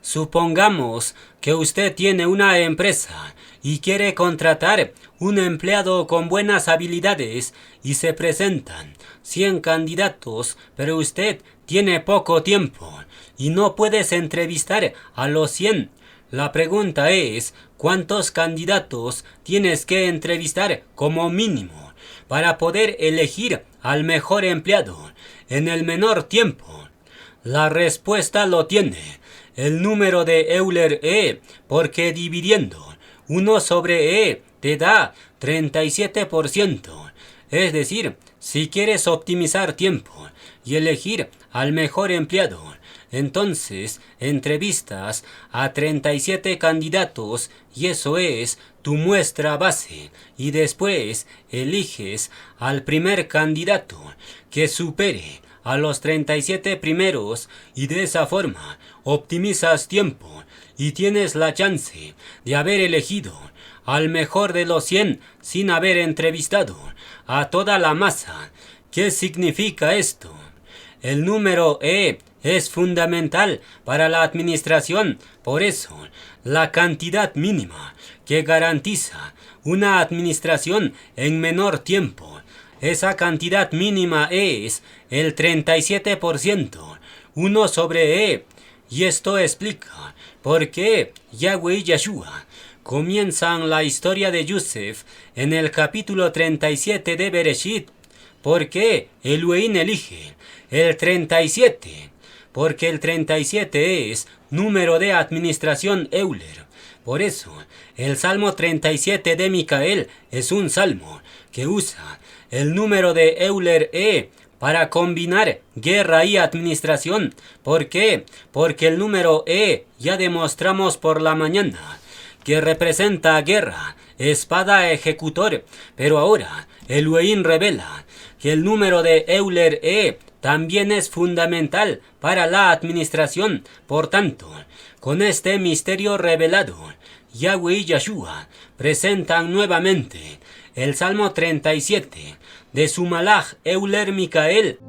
Supongamos que usted tiene una empresa y quiere contratar un empleado con buenas habilidades y se presentan 100 candidatos, pero usted tiene poco tiempo y no puedes entrevistar a los 100. La pregunta es, ¿cuántos candidatos tienes que entrevistar como mínimo para poder elegir al mejor empleado en el menor tiempo? La respuesta lo tiene el número de Euler E, porque dividiendo 1 sobre E te da 37%. Es decir, si quieres optimizar tiempo y elegir al mejor empleado, entonces entrevistas a 37 candidatos y eso es tu muestra base y después eliges al primer candidato que supere a los 37 primeros y de esa forma optimizas tiempo y tienes la chance de haber elegido al mejor de los 100 sin haber entrevistado a toda la masa. ¿Qué significa esto? El número E es fundamental para la administración, por eso la cantidad mínima que garantiza una administración en menor tiempo, esa cantidad mínima es el 37%, 1 sobre E, y esto explica por qué Yahweh y Yahshua comienzan la historia de Yosef en el capítulo 37 de Bereshit. ¿Por qué Elohim elige el 37? Porque el 37 es número de administración Euler. Por eso, el Salmo 37 de Micael es un salmo que usa el número de Euler E para combinar guerra y administración. ¿Por qué? Porque el número E ya demostramos por la mañana que representa guerra, espada ejecutor, pero ahora Elohim revela que el número de Euler E también es fundamental para la administración. Por tanto, con este misterio revelado, Yahweh y Yahshua presentan nuevamente el Salmo 37 de su Malach Euler Micael.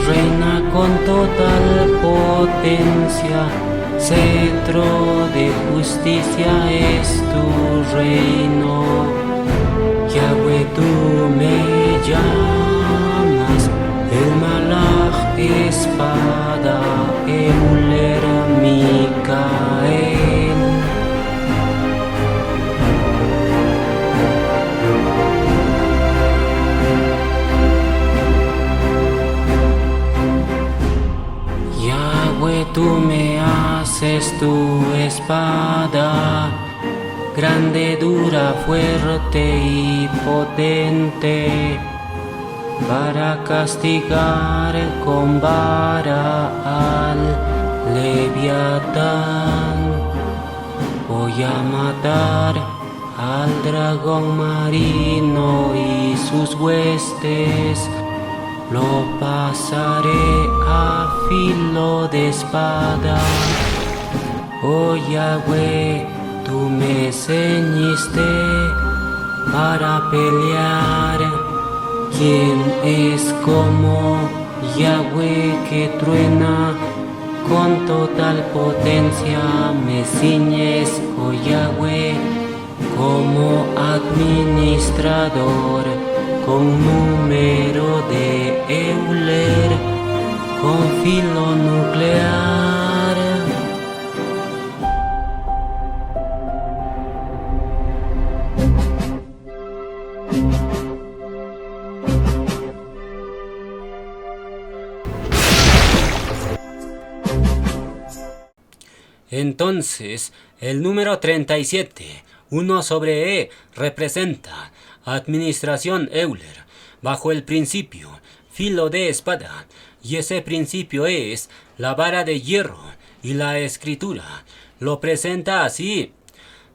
Reina con total potencia, cetro de justicia es tu reino. Yahweh, tú me llamas, el malach espada, Euler Micael. Yahweh, tú me haces tu espada, grande, dura, fuerte y potente, para castigar con vara al Leviatán. Voy a matar al dragón marino y sus huestes, lo pasaré a filo de espada. Oh Yahweh, tú me ceñiste para pelear. ¿Quién es como Yahweh que truena con total potencia? Me ciñes, oh Yahweh, como administrador, con número de Euler, con filo nuclear. Entonces, el número 37, 1 sobre E, representa administración Euler, bajo el principio, filo de espada, y ese principio es la vara de hierro, y la escritura lo presenta así.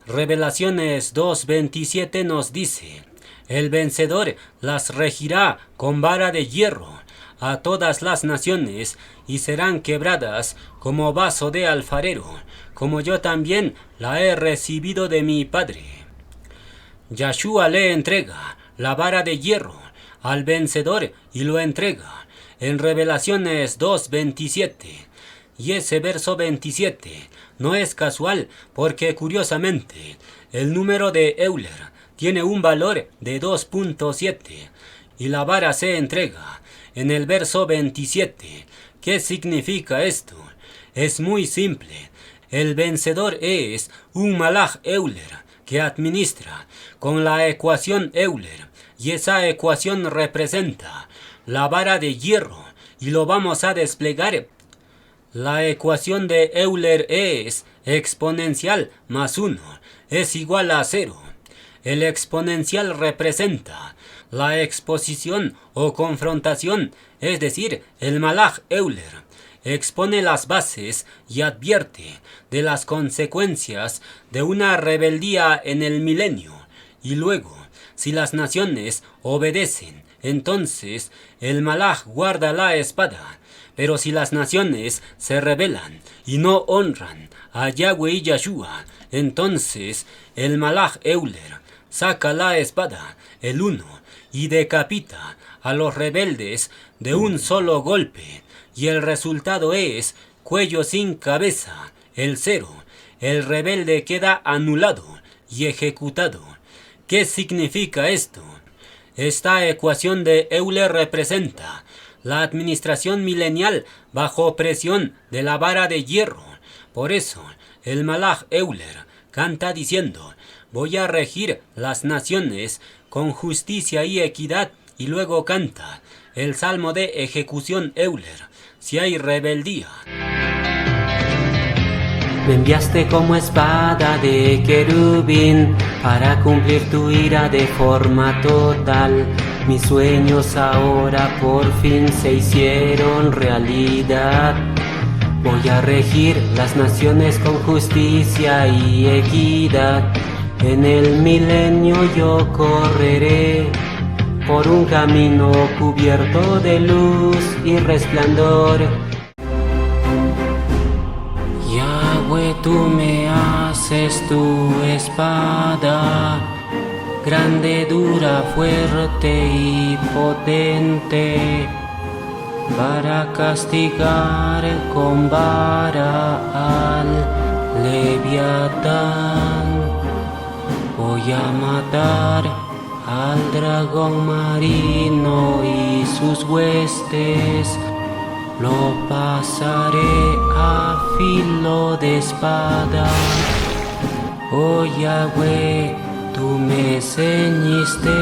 Revelaciones 2:27 nos dice: el vencedor las regirá con vara de hierro a todas las naciones, y serán quebradas como vaso de alfarero, como yo también la he recibido de mi Padre. Yahshua le entrega la vara de hierro al vencedor y lo entrega en Revelaciones 2:27. Y ese verso 27 no es casual, porque curiosamente el número de Euler tiene un valor de 2.7 y la vara se entrega en el verso 27. ¿Qué significa esto? Es muy simple. El vencedor es un malach Euler que administra con la ecuación Euler, y esa ecuación representa la vara de hierro, y lo vamos a desplegar. La ecuación de Euler es exponencial más 1 es igual a 0. El exponencial representa la exposición o confrontación, es decir, el malach Euler expone las bases y advierte de las consecuencias de una rebeldía en el milenio, y luego, si las naciones obedecen, entonces el malach guarda la espada. Pero si las naciones se rebelan y no honran a Yahweh y Yahshua, entonces el malach Euler saca la espada, el 1, y decapita a los rebeldes de un solo golpe, y el resultado es cuello sin cabeza, el 0. El rebelde queda anulado y ejecutado. ¿Qué significa esto? Esta ecuación de Euler representa la administración milenial bajo presión de la vara de hierro. Por eso, el malach Euler canta diciendo: voy a regir las naciones con justicia y equidad, y luego canta el salmo de ejecución Euler: si hay rebeldía. Me enviaste como espada de querubín para cumplir tu ira de forma total. Mis sueños ahora por fin se hicieron realidad. Voy a regir las naciones con justicia y equidad. En el milenio yo correré por un camino cubierto de luz y resplandor. Yahweh, tú me haces tu espada, grande, dura, fuerte y potente, para castigar con vara al Leviatán. Voy a matar al dragón marino y sus huestes, lo pasaré a filo de espada. Oh Yahweh, tú me ceñiste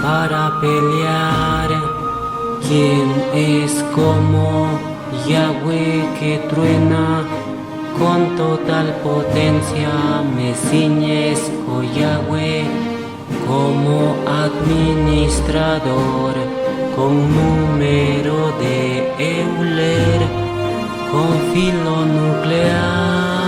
para pelear. ¿Quién es como Yahweh que truena con total potencia? Me ciñes, oh Yahweh, como administrador, con número de Euler, con filo nuclear.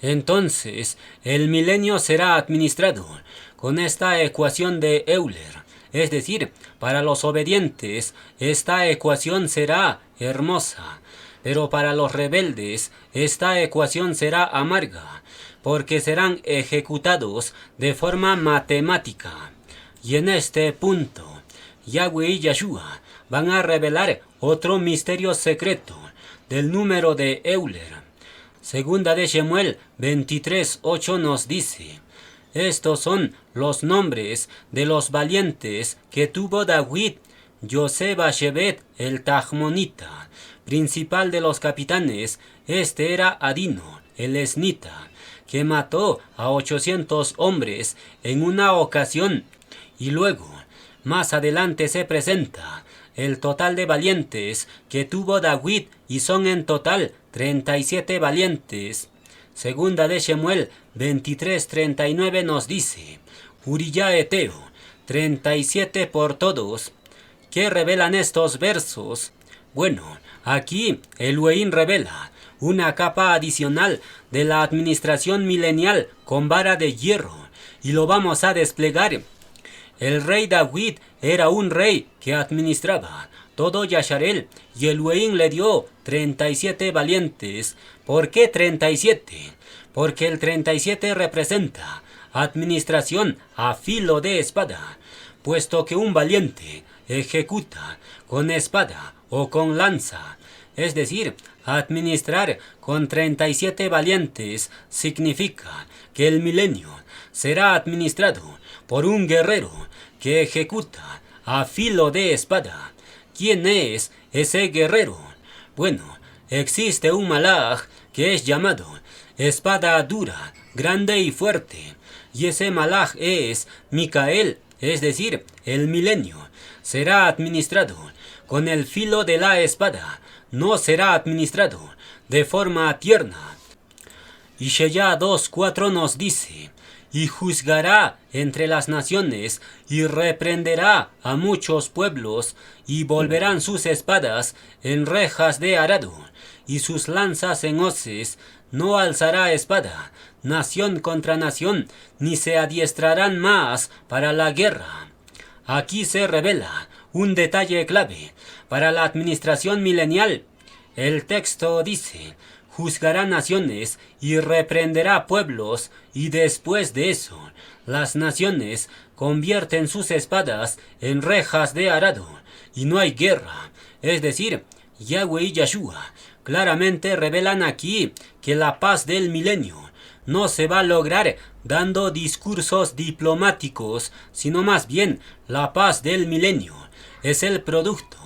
Entonces, el milenio será administrado con esta ecuación de Euler. Es decir, para los obedientes, esta ecuación será hermosa. Pero para los rebeldes, esta ecuación será amarga, porque serán ejecutados de forma matemática. Y en este punto, Yahweh y Yahshua van a revelar otro misterio secreto del número de Euler. Segunda de Shemuel 23:8 nos dice: estos son los nombres de los valientes que tuvo David. José-Bashebet el Tajmonita, principal de los capitanes. Este era Adino el Esnita, que mató a 800 hombres en una ocasión. Y luego, más adelante se presenta el total de valientes que tuvo David, y son en total 37 valientes. Segunda de Shemuel 23:39 nos dice: Uriyá Eteo, 37 por todos. ¿Qué revelan estos versos? Bueno, aquí Elohim revela una capa adicional de la administración milenial con vara de hierro, y lo vamos a desplegar. El rey David era un rey que administraba todo Yasharel, y Elohim le dio 37 valientes. ¿Por qué 37? Porque el 37 representa administración a filo de espada, puesto que un valiente ejecuta con espada o con lanza. Es decir, administrar con 37 valientes significa que el milenio será administrado por un guerrero que ejecuta a filo de espada. ¿Quién es ese guerrero? Bueno, existe un malaj que es llamado espada dura, grande y fuerte, y ese malaj es Micael, es decir, el milenio será administrado con el filo de la espada, no será administrado de forma tierna. Ishaya 2:4 nos dice: y juzgará entre las naciones, y reprenderá a muchos pueblos, y volverán sus espadas en rejas de arado, y sus lanzas en hoces. No alzará espada nación contra nación, ni se adiestrarán más para la guerra. Aquí se revela un detalle clave para la administración milenial. El texto dice: juzgará naciones y reprenderá pueblos, y después de eso las naciones convierten sus espadas en rejas de arado, y no hay guerra. Es decir, Yahweh y Yahshua claramente revelan aquí que la paz del milenio no se va a lograr dando discursos diplomáticos, sino más bien la paz del milenio es el producto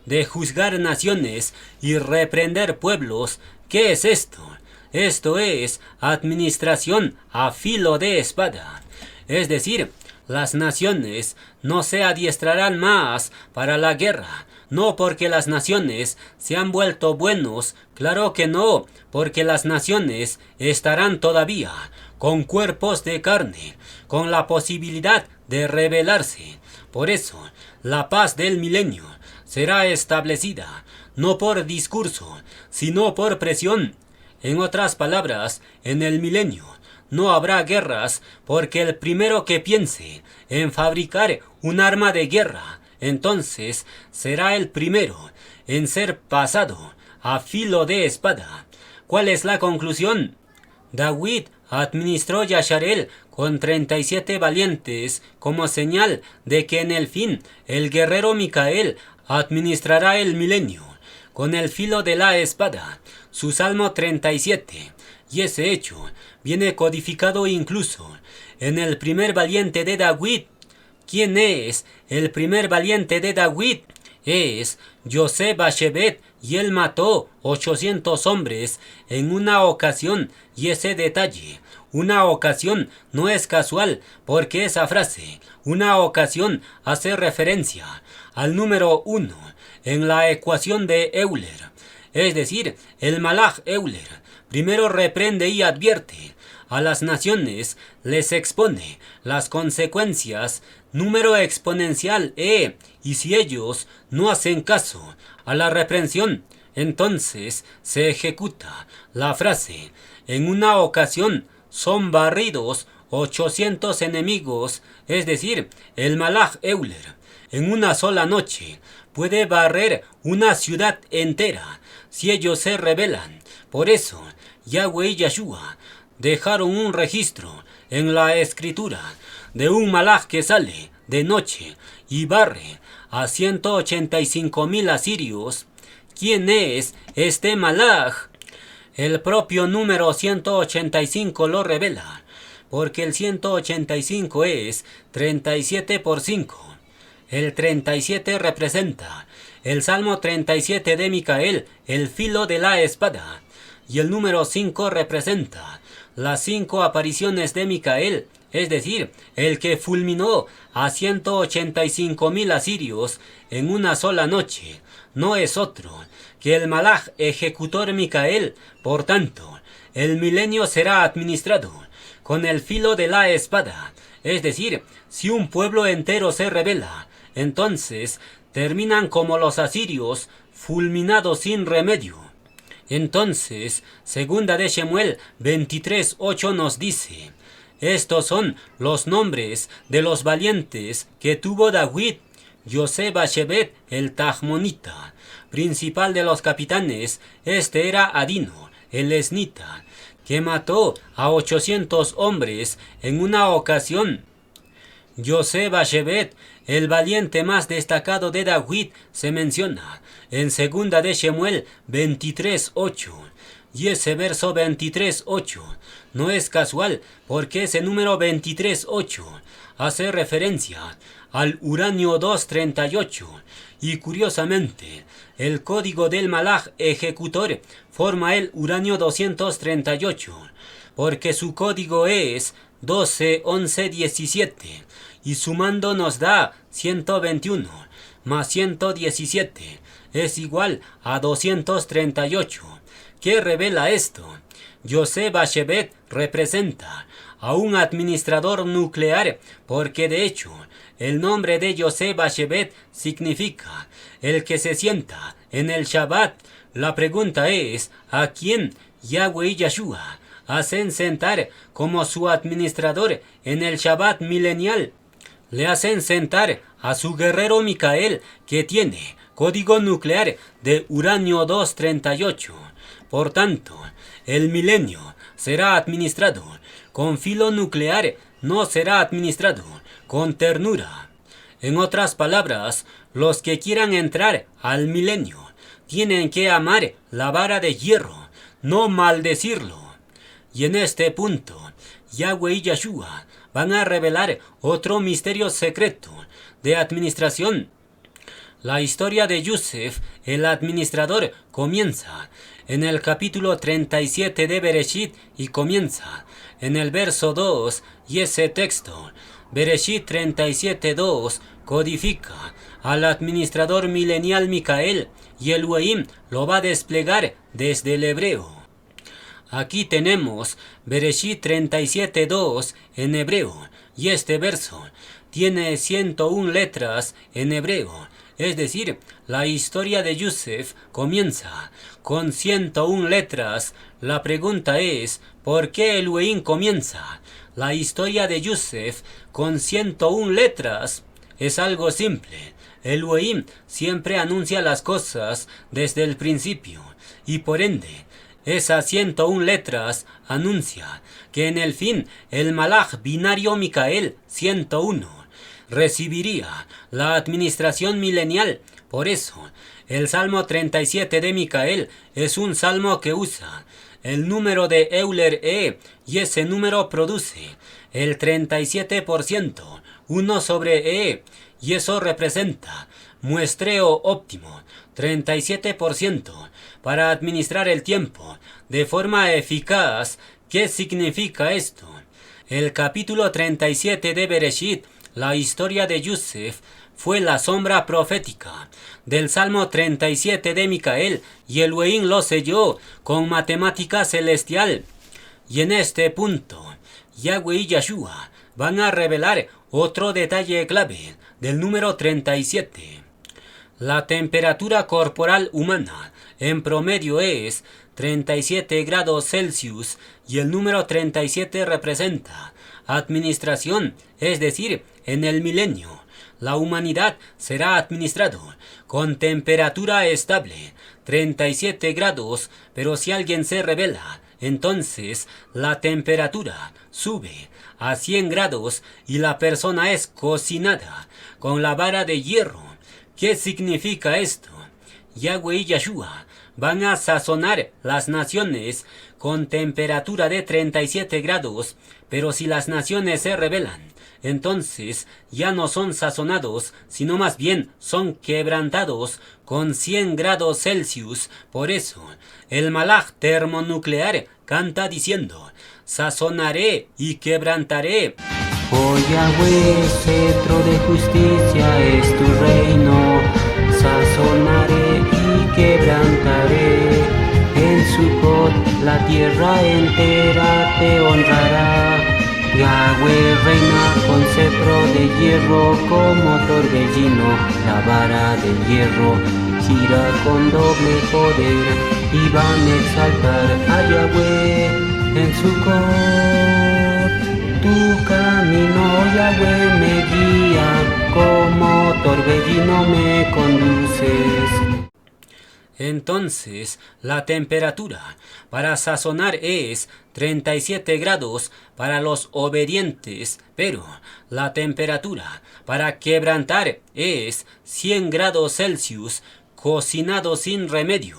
de juzgar naciones y reprender pueblos. ¿Qué es esto? Esto es administración a filo de espada. Es decir, las naciones no se adiestrarán más para la guerra, no porque las naciones se han vuelto buenos, claro que no, porque las naciones estarán todavía con cuerpos de carne, con la posibilidad de rebelarse. Por eso, la paz del milenio será establecida no por discurso, sino por presión. En otras palabras, en el milenio no habrá guerras, porque el primero que piense en fabricar un arma de guerra, entonces será el primero en ser pasado a filo de espada. ¿Cuál es la conclusión? David administró Yasharel con 37 valientes, como señal de que en el fin el guerrero Micael administrará el milenio con el filo de la espada, su Salmo 37, y ese hecho viene codificado incluso en el primer valiente de David. ¿Quién es el primer valiente de David? Es José Bashebet, y él mató 800 hombres en una ocasión, y ese detalle, una ocasión, no es casual, porque esa frase, una ocasión, hace referencia al número 1 en la ecuación de Euler, es decir, el Malaj Euler primero reprende y advierte a las naciones, les expone las consecuencias, número exponencial E, y si ellos no hacen caso a la reprensión, entonces se ejecuta la frase, en una ocasión son barridos 800 enemigos, es decir, el Malaj Euler, en una sola noche, puede barrer una ciudad entera si ellos se rebelan. Por eso, Yahweh y Yahshua dejaron un registro en la escritura de un malaj que sale de noche y barre a 185,000 asirios. ¿Quién es este malaj? El propio número 185 lo revela, porque el 185 es 37 por 5. El 37 representa el Salmo 37 de Micael, el filo de la espada, y el número 5 representa las 5 apariciones de Micael, es decir, el que fulminó a 185,000 asirios en una sola noche. No es otro que el malaj ejecutor Micael. Por tanto, el milenio será administrado con el filo de la espada, es decir, si un pueblo entero se rebela, entonces terminan como los asirios, fulminados sin remedio. Entonces, segunda de Shemuel 23:8 nos dice: estos son los nombres de los valientes que tuvo David. José Bashebet el Tajmonita, principal de los capitanes, este era Adino, el esnita, que mató a 800 hombres en una ocasión. José Bashebet, el valiente más destacado de David, se menciona en segunda de Shemuel 23:8. Y ese verso 23:8 no es casual, porque ese número 23:8 hace referencia al uranio 238, y curiosamente el código del malaj ejecutor forma el uranio 238, porque su código es 12, 11, 17, y sumando nos da 121 más 117 es igual a 238. ¿Qué revela esto? José Bashebet representa a un administrador nuclear, porque de hecho el nombre de José Bashebet significa el que se sienta en el Shabbat. La pregunta es, ¿a quién Yahweh y Yahshua hacen sentar como su administrador en el Shabbat milenial? Le hacen sentar a su guerrero Micael, que tiene código nuclear de uranio 238. Por tanto, el milenio será administrado con filo nuclear, no será administrado con ternura. En otras palabras, los que quieran entrar al milenio tienen que amar la vara de hierro, no maldecirlo. Y en este punto, Yahweh y Yahshua van a revelar otro misterio secreto de administración. La historia de Yosef, el administrador, comienza en el capítulo 37 de Bereshit y comienza en el verso 2, y ese texto, Bereshit 37:2, codifica al administrador milenial Micael, y el Elohim lo va a desplegar desde el hebreo. Aquí tenemos Bereshit 37:2 en hebreo, y este verso tiene 101 letras en hebreo, es decir, la historia de Yosef comienza con 101 letras. La pregunta es, ¿por qué el Elohim comienza la historia de Yosef con 101 letras? Es algo simple. El Elohim siempre anuncia las cosas desde el principio, y por ende, Esas 101 letras anuncia que en el fin el Malaj binario Micael 101 recibiría la administración milenial. Por eso, el Salmo 37 de Micael es un salmo que usa el número de Euler E y ese número produce el 37%, 1 sobre E, y eso representa muestreo óptimo, 37%, para administrar el tiempo de forma eficaz. ¿Qué significa esto? El capítulo 37 de Bereshit, la historia de Yosef, fue la sombra profética del Salmo 37 de Micael, y Elohim lo selló con matemática celestial. Y en este punto, Yahweh y Yeshua van a revelar otro detalle clave del número 37. La temperatura corporal humana en promedio es 37 grados Celsius y el número 37 representa administración, es decir, en el milenio la humanidad será administrado con temperatura estable, 37 grados, pero si alguien se rebela, entonces la temperatura sube a 100 grados y la persona es cocinada con la vara de hierro. ¿Qué significa esto? Yahweh y Yeshua van a sazonar las naciones con temperatura de 37 grados, pero si las naciones se rebelan, entonces ya no son sazonados, sino más bien son quebrantados con 100 grados Celsius. Por eso, el Malaj termonuclear canta diciendo: sazonaré y quebrantaré. Oh Yahweh, cetro de justicia es tu reino, sazonaré y quebrantaré. En Sucot la tierra entera te honrará. Yahweh reina con cetro de hierro como torbellino, la vara de hierro gira con doble poder y van a exaltar a Yahweh en Sucot. Tu camino, Yahweh, me guía, como torbellino me conduces. Entonces, la temperatura para sazonar es 37 grados para los obedientes, pero la temperatura para quebrantar es 100 grados Celsius, cocinado sin remedio.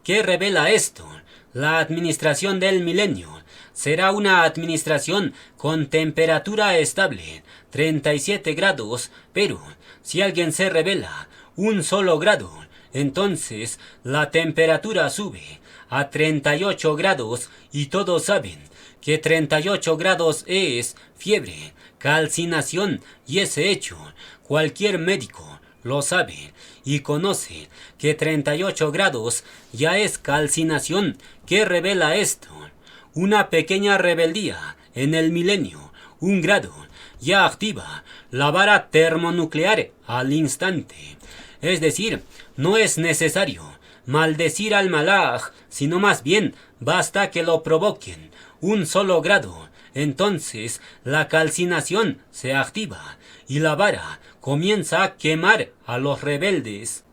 ¿Qué revela esto? La administración del milenio será una administración con temperatura estable, 37 grados, pero si alguien se revela un solo grado, entonces la temperatura sube a 38 grados y todos saben que 38 grados es fiebre, calcinación, y ese hecho cualquier médico lo sabe y conoce que 38 grados ya es calcinación. ¿Qué revela esto? Una pequeña rebeldía en el milenio, un grado, ya activa la vara termonuclear al instante. Es decir, no es necesario maldecir al Malaj, sino más bien basta que lo provoquen un solo grado. Entonces la calcinación se activa y la vara comienza a quemar a los rebeldes.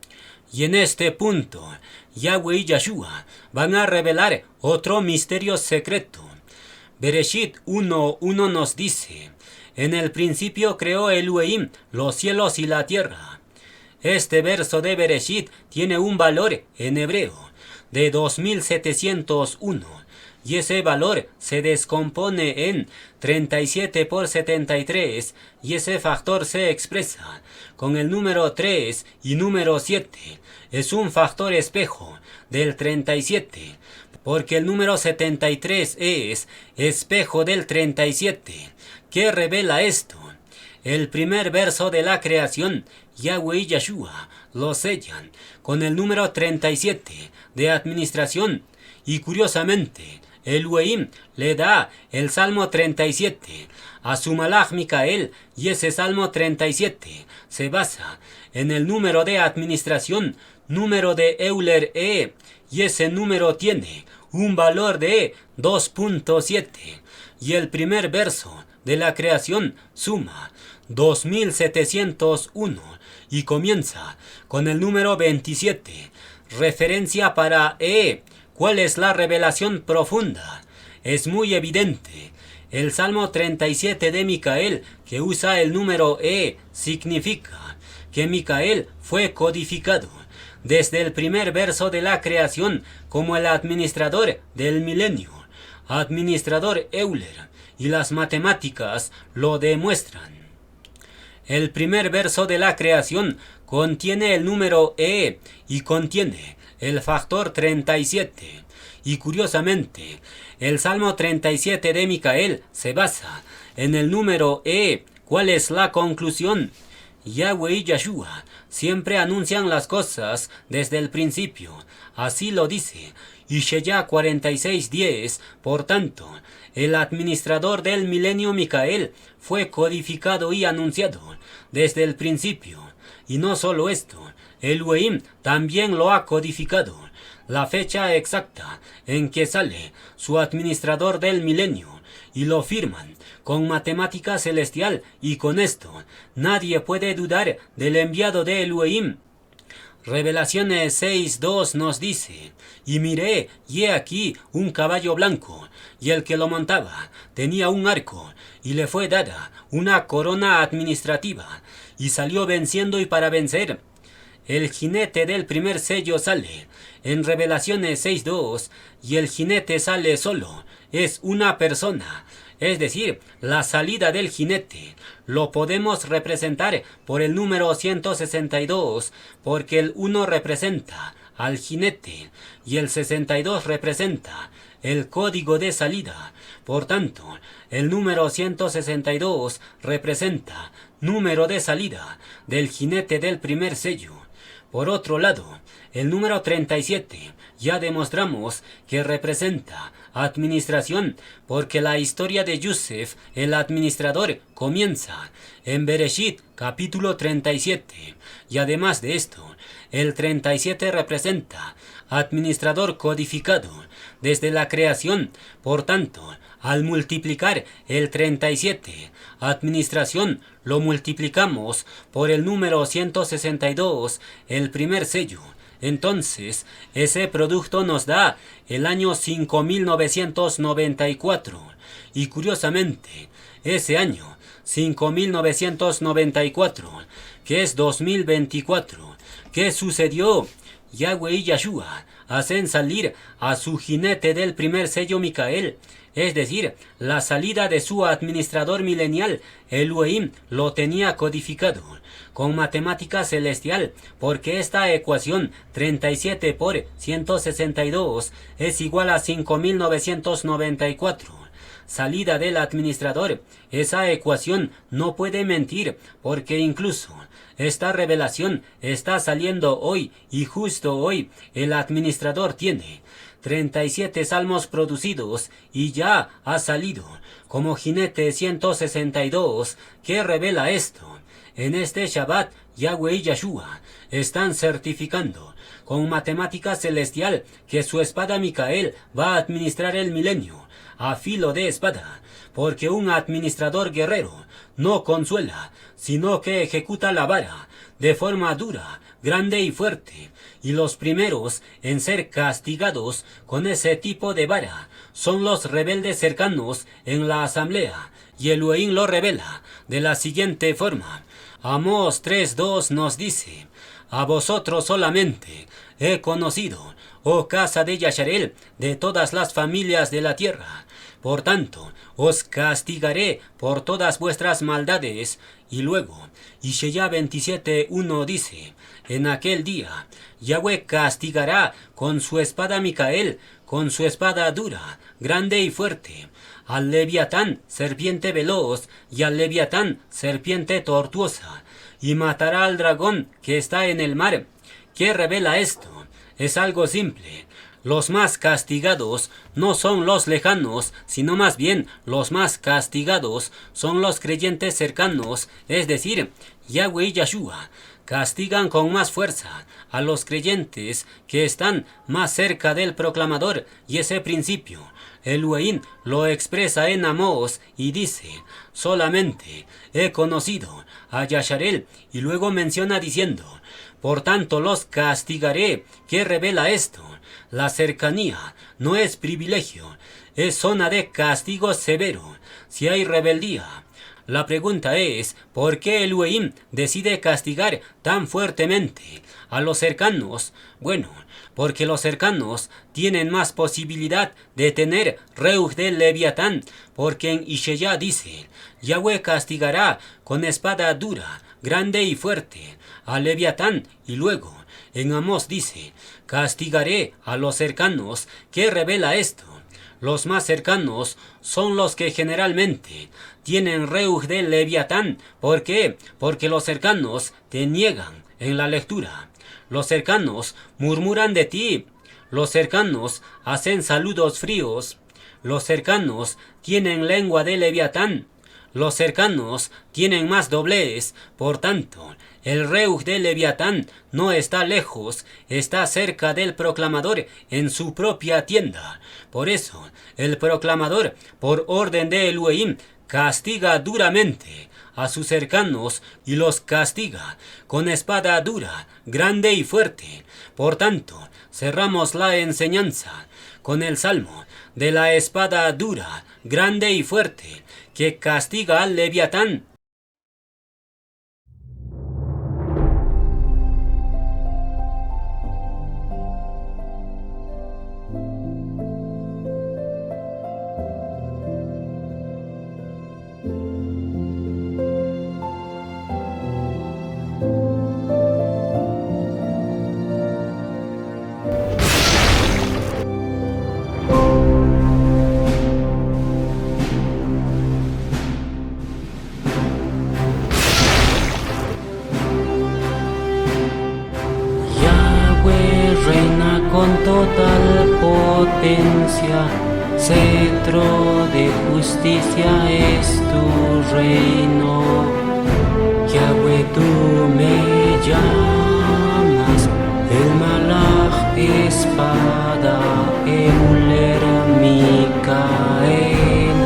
Y en este punto, Yahweh y Yeshua van a revelar otro misterio secreto. Bereshit 1:1 nos dice: en el principio creó Elohim los cielos y la tierra. Este verso de Bereshit tiene un valor en hebreo de 2701 y ese valor se descompone en 37 por 73 y ese factor se expresa con el número 3 y número 7. Es un factor espejo del 37 porque el número 73 es espejo del 37. ¿Qué revela esto? El primer verso de la creación, Yahweh y Yeshua lo sellan con el número 37 de administración y curiosamente Elohim le da el Salmo 37 a su Malaj Micael y ese Salmo 37 se basa en el número de administración, número de Euler E, y ese número tiene un valor de 2.7 y el primer verso de la creación suma 2701 y comienza con el número 27, referencia para E, ¿Cuál es la revelación profunda? Es muy evidente. El Salmo 37 de Micael, que usa el número E, significa que Micael fue codificado desde el primer verso de la creación como el administrador del milenio, administrador Euler, y las matemáticas lo demuestran. El primer verso de la creación contiene el número E y contiene el factor 37. Y curiosamente, el Salmo 37 de Micael se basa en el número E. ¿Cuál es la conclusión? Yahweh y Yahshua siempre anuncian las cosas desde el principio. Así lo dice Ishaya 46:10. Por tanto, el administrador del milenio Micael fue codificado y anunciado desde el principio. Y no solo esto, Elohim también lo ha codificado. La fecha exacta en que sale su administrador del milenio, y lo firman con matemática celestial, y con esto nadie puede dudar del enviado de Elohim. Revelaciones 6:2 nos dice: y miré, y he aquí un caballo blanco, y el que lo montaba tenía un arco, y le fue dada una corona administrativa, y salió venciendo y para vencer. El jinete del primer sello sale en Revelaciones 6:2, y el jinete sale solo, es una persona. Es decir, la salida del jinete lo podemos representar por el número 162, porque el 1 representa al jinete y el 62 representa el código de salida. Por tanto, el número 162 representa número de salida del jinete del primer sello. Por otro lado, el número 37 ya demostramos que representa administración, porque la historia de Yosef, el administrador, comienza en Bereshit capítulo 37. Y además de esto, el 37 representa administrador codificado desde la creación. Por tanto, al multiplicar el 37, administración, lo multiplicamos por el número 162, el primer sello. Entonces, ese producto nos da el año 5994. Y curiosamente, ese año 5994, que es 2024, ¿qué sucedió? Yahweh y Yahshua hacen salir a su jinete del primer sello Micael, es decir, la salida de su administrador milenial. Elohim lo tenía codificado con matemática celestial, porque esta ecuación 37 por 162 es igual a 5994. Salida del administrador. Esa ecuación no puede mentir, porque incluso esta revelación está saliendo hoy, y justo hoy el administrador tiene 37 salmos producidos y ya ha salido como jinete 162. ¿Qué revela esto? En este Shabbat, Yahweh y Yahshua están certificando con matemática celestial que su espada Micael va a administrar el milenio a filo de espada, porque un administrador guerrero no consuela, sino que ejecuta la vara de forma dura, grande y fuerte. Y los primeros en ser castigados con ese tipo de vara son los rebeldes cercanos en la asamblea. Y Elohim lo revela de la siguiente forma. Amós 3:2 nos dice: a vosotros solamente he conocido, oh casa de Yasharel, de todas las familias de la tierra. Por tanto, os castigaré por todas vuestras maldades. Y luego, Ishaya 27:1 dice: en aquel día, Yahweh castigará con su espada Micael, con su espada dura, grande y fuerte, al Leviatán, serpiente veloz, y al Leviatán, serpiente tortuosa, y matará al dragón que está en el mar. ¿Qué revela esto? Es algo simple. Los más castigados no son los lejanos, sino más bien los más castigados son los creyentes cercanos, es decir, Yahweh y Yahshua castigan con más fuerza a los creyentes que están más cerca del proclamador, y ese principio Elohim lo expresa en Amós y dice: solamente he conocido a Yasharel, y luego menciona diciendo: por tanto los castigaré. ¿Qué revela esto? La cercanía no es privilegio, es zona de castigo severo. Si hay rebeldía, la pregunta es, ¿por qué Elohim decide castigar tan fuertemente a los cercanos? Bueno, porque los cercanos tienen más posibilidad de tener reuj del Leviatán, porque en Ishaya dice, Yahweh castigará con espada dura, grande y fuerte, al Leviatán, y luego en Amós dice, castigaré a los cercanos. ¿Qué revela esto? Los más cercanos son los que generalmente tienen reuj del Leviatán. ¿Por qué? Porque los cercanos te niegan en la lectura. Los cercanos murmuran de ti. Los cercanos hacen saludos fríos. Los cercanos tienen lengua de Leviatán. Los cercanos tienen más doblez. Por tanto, el reuj de Leviatán no está lejos, está cerca del proclamador en su propia tienda. Por eso, el proclamador, por orden de Elohim, castiga duramente a sus cercanos y los castiga con espada dura, grande y fuerte. Por tanto, cerramos la enseñanza con el salmo de la espada dura, grande y fuerte, que castiga al Leviatán. Con total potencia, cetro de justicia es tu reino. Yahweh, tú me llamas, el malach espada, Euler Micael.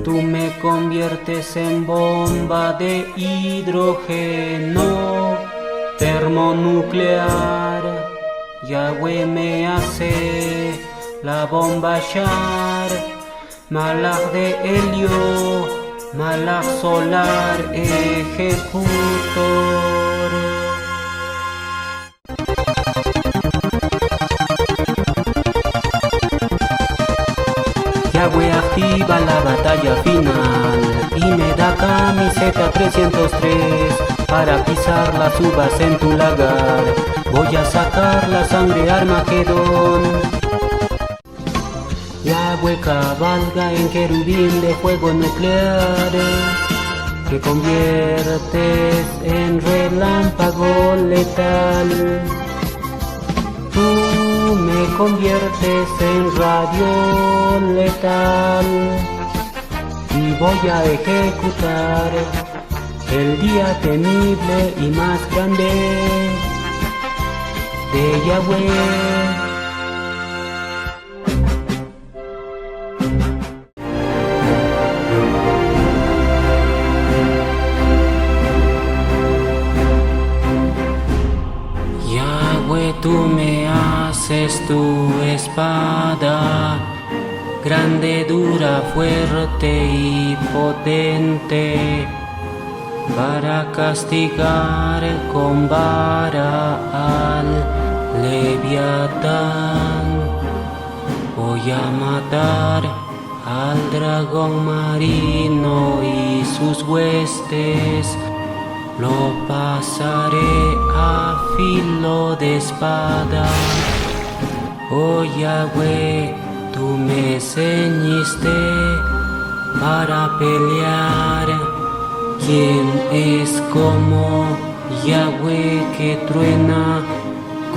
Tú me conviertes en bomba de hidrógeno termonuclear. Yahweh me hace la bomba Shar, malach de helio, malach solar ejecutor. Yahweh activa la batalla final y me da camiseta 303 para pisar las uvas en tu lagar. Voy a sacar la sangre Armagedón. Yahweh cabalga en querubín de fuego nuclear que conviertes en relámpago letal. Tú me conviertes en radio letal y voy a ejecutar el día temible y más grande de Yahweh. Tú me haces tu espada, grande, dura, fuerte y potente, para castigar con vara al Leviatán. Voy a matar al dragón marino y sus huestes. Lo pasaré a filo de espada. Oh Yahweh, tú me ceñiste para pelear. ¿Quién es como Yahweh que truena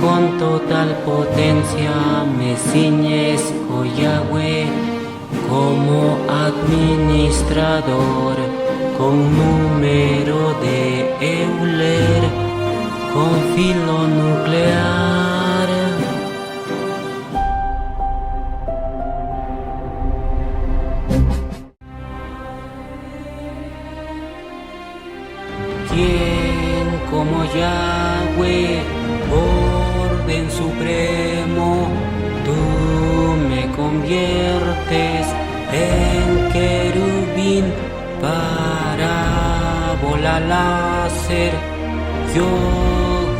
con total potencia? Me ciñes, oh Yahweh, como administrador, con número de Euler, con filo nuclear. ¿Quién como Yahweh, orden supremo? Tú me conviertes en querubín, parábola láser. Yo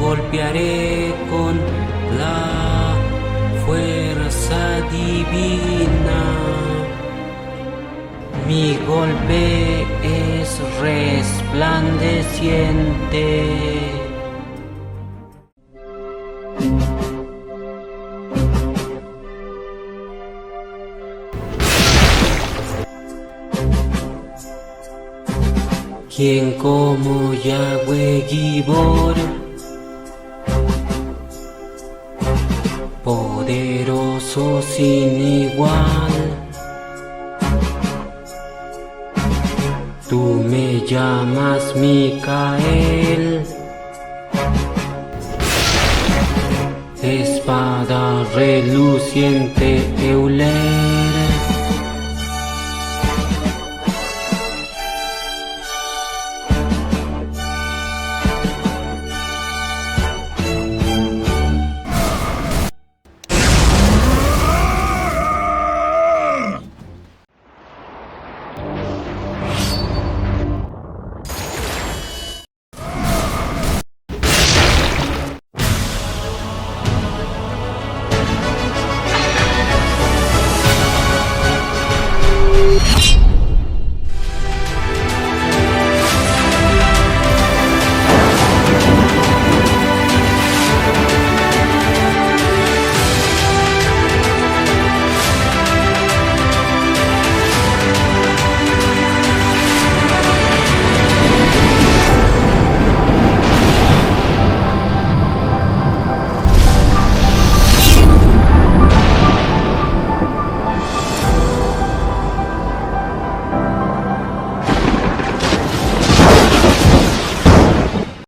golpearé con la fuerza divina. Mi golpe es resplandeciente. ¿Quién como Yahweh Gibor? Poderoso sin igual. Tú me llamas Micael, espada reluciente Euler.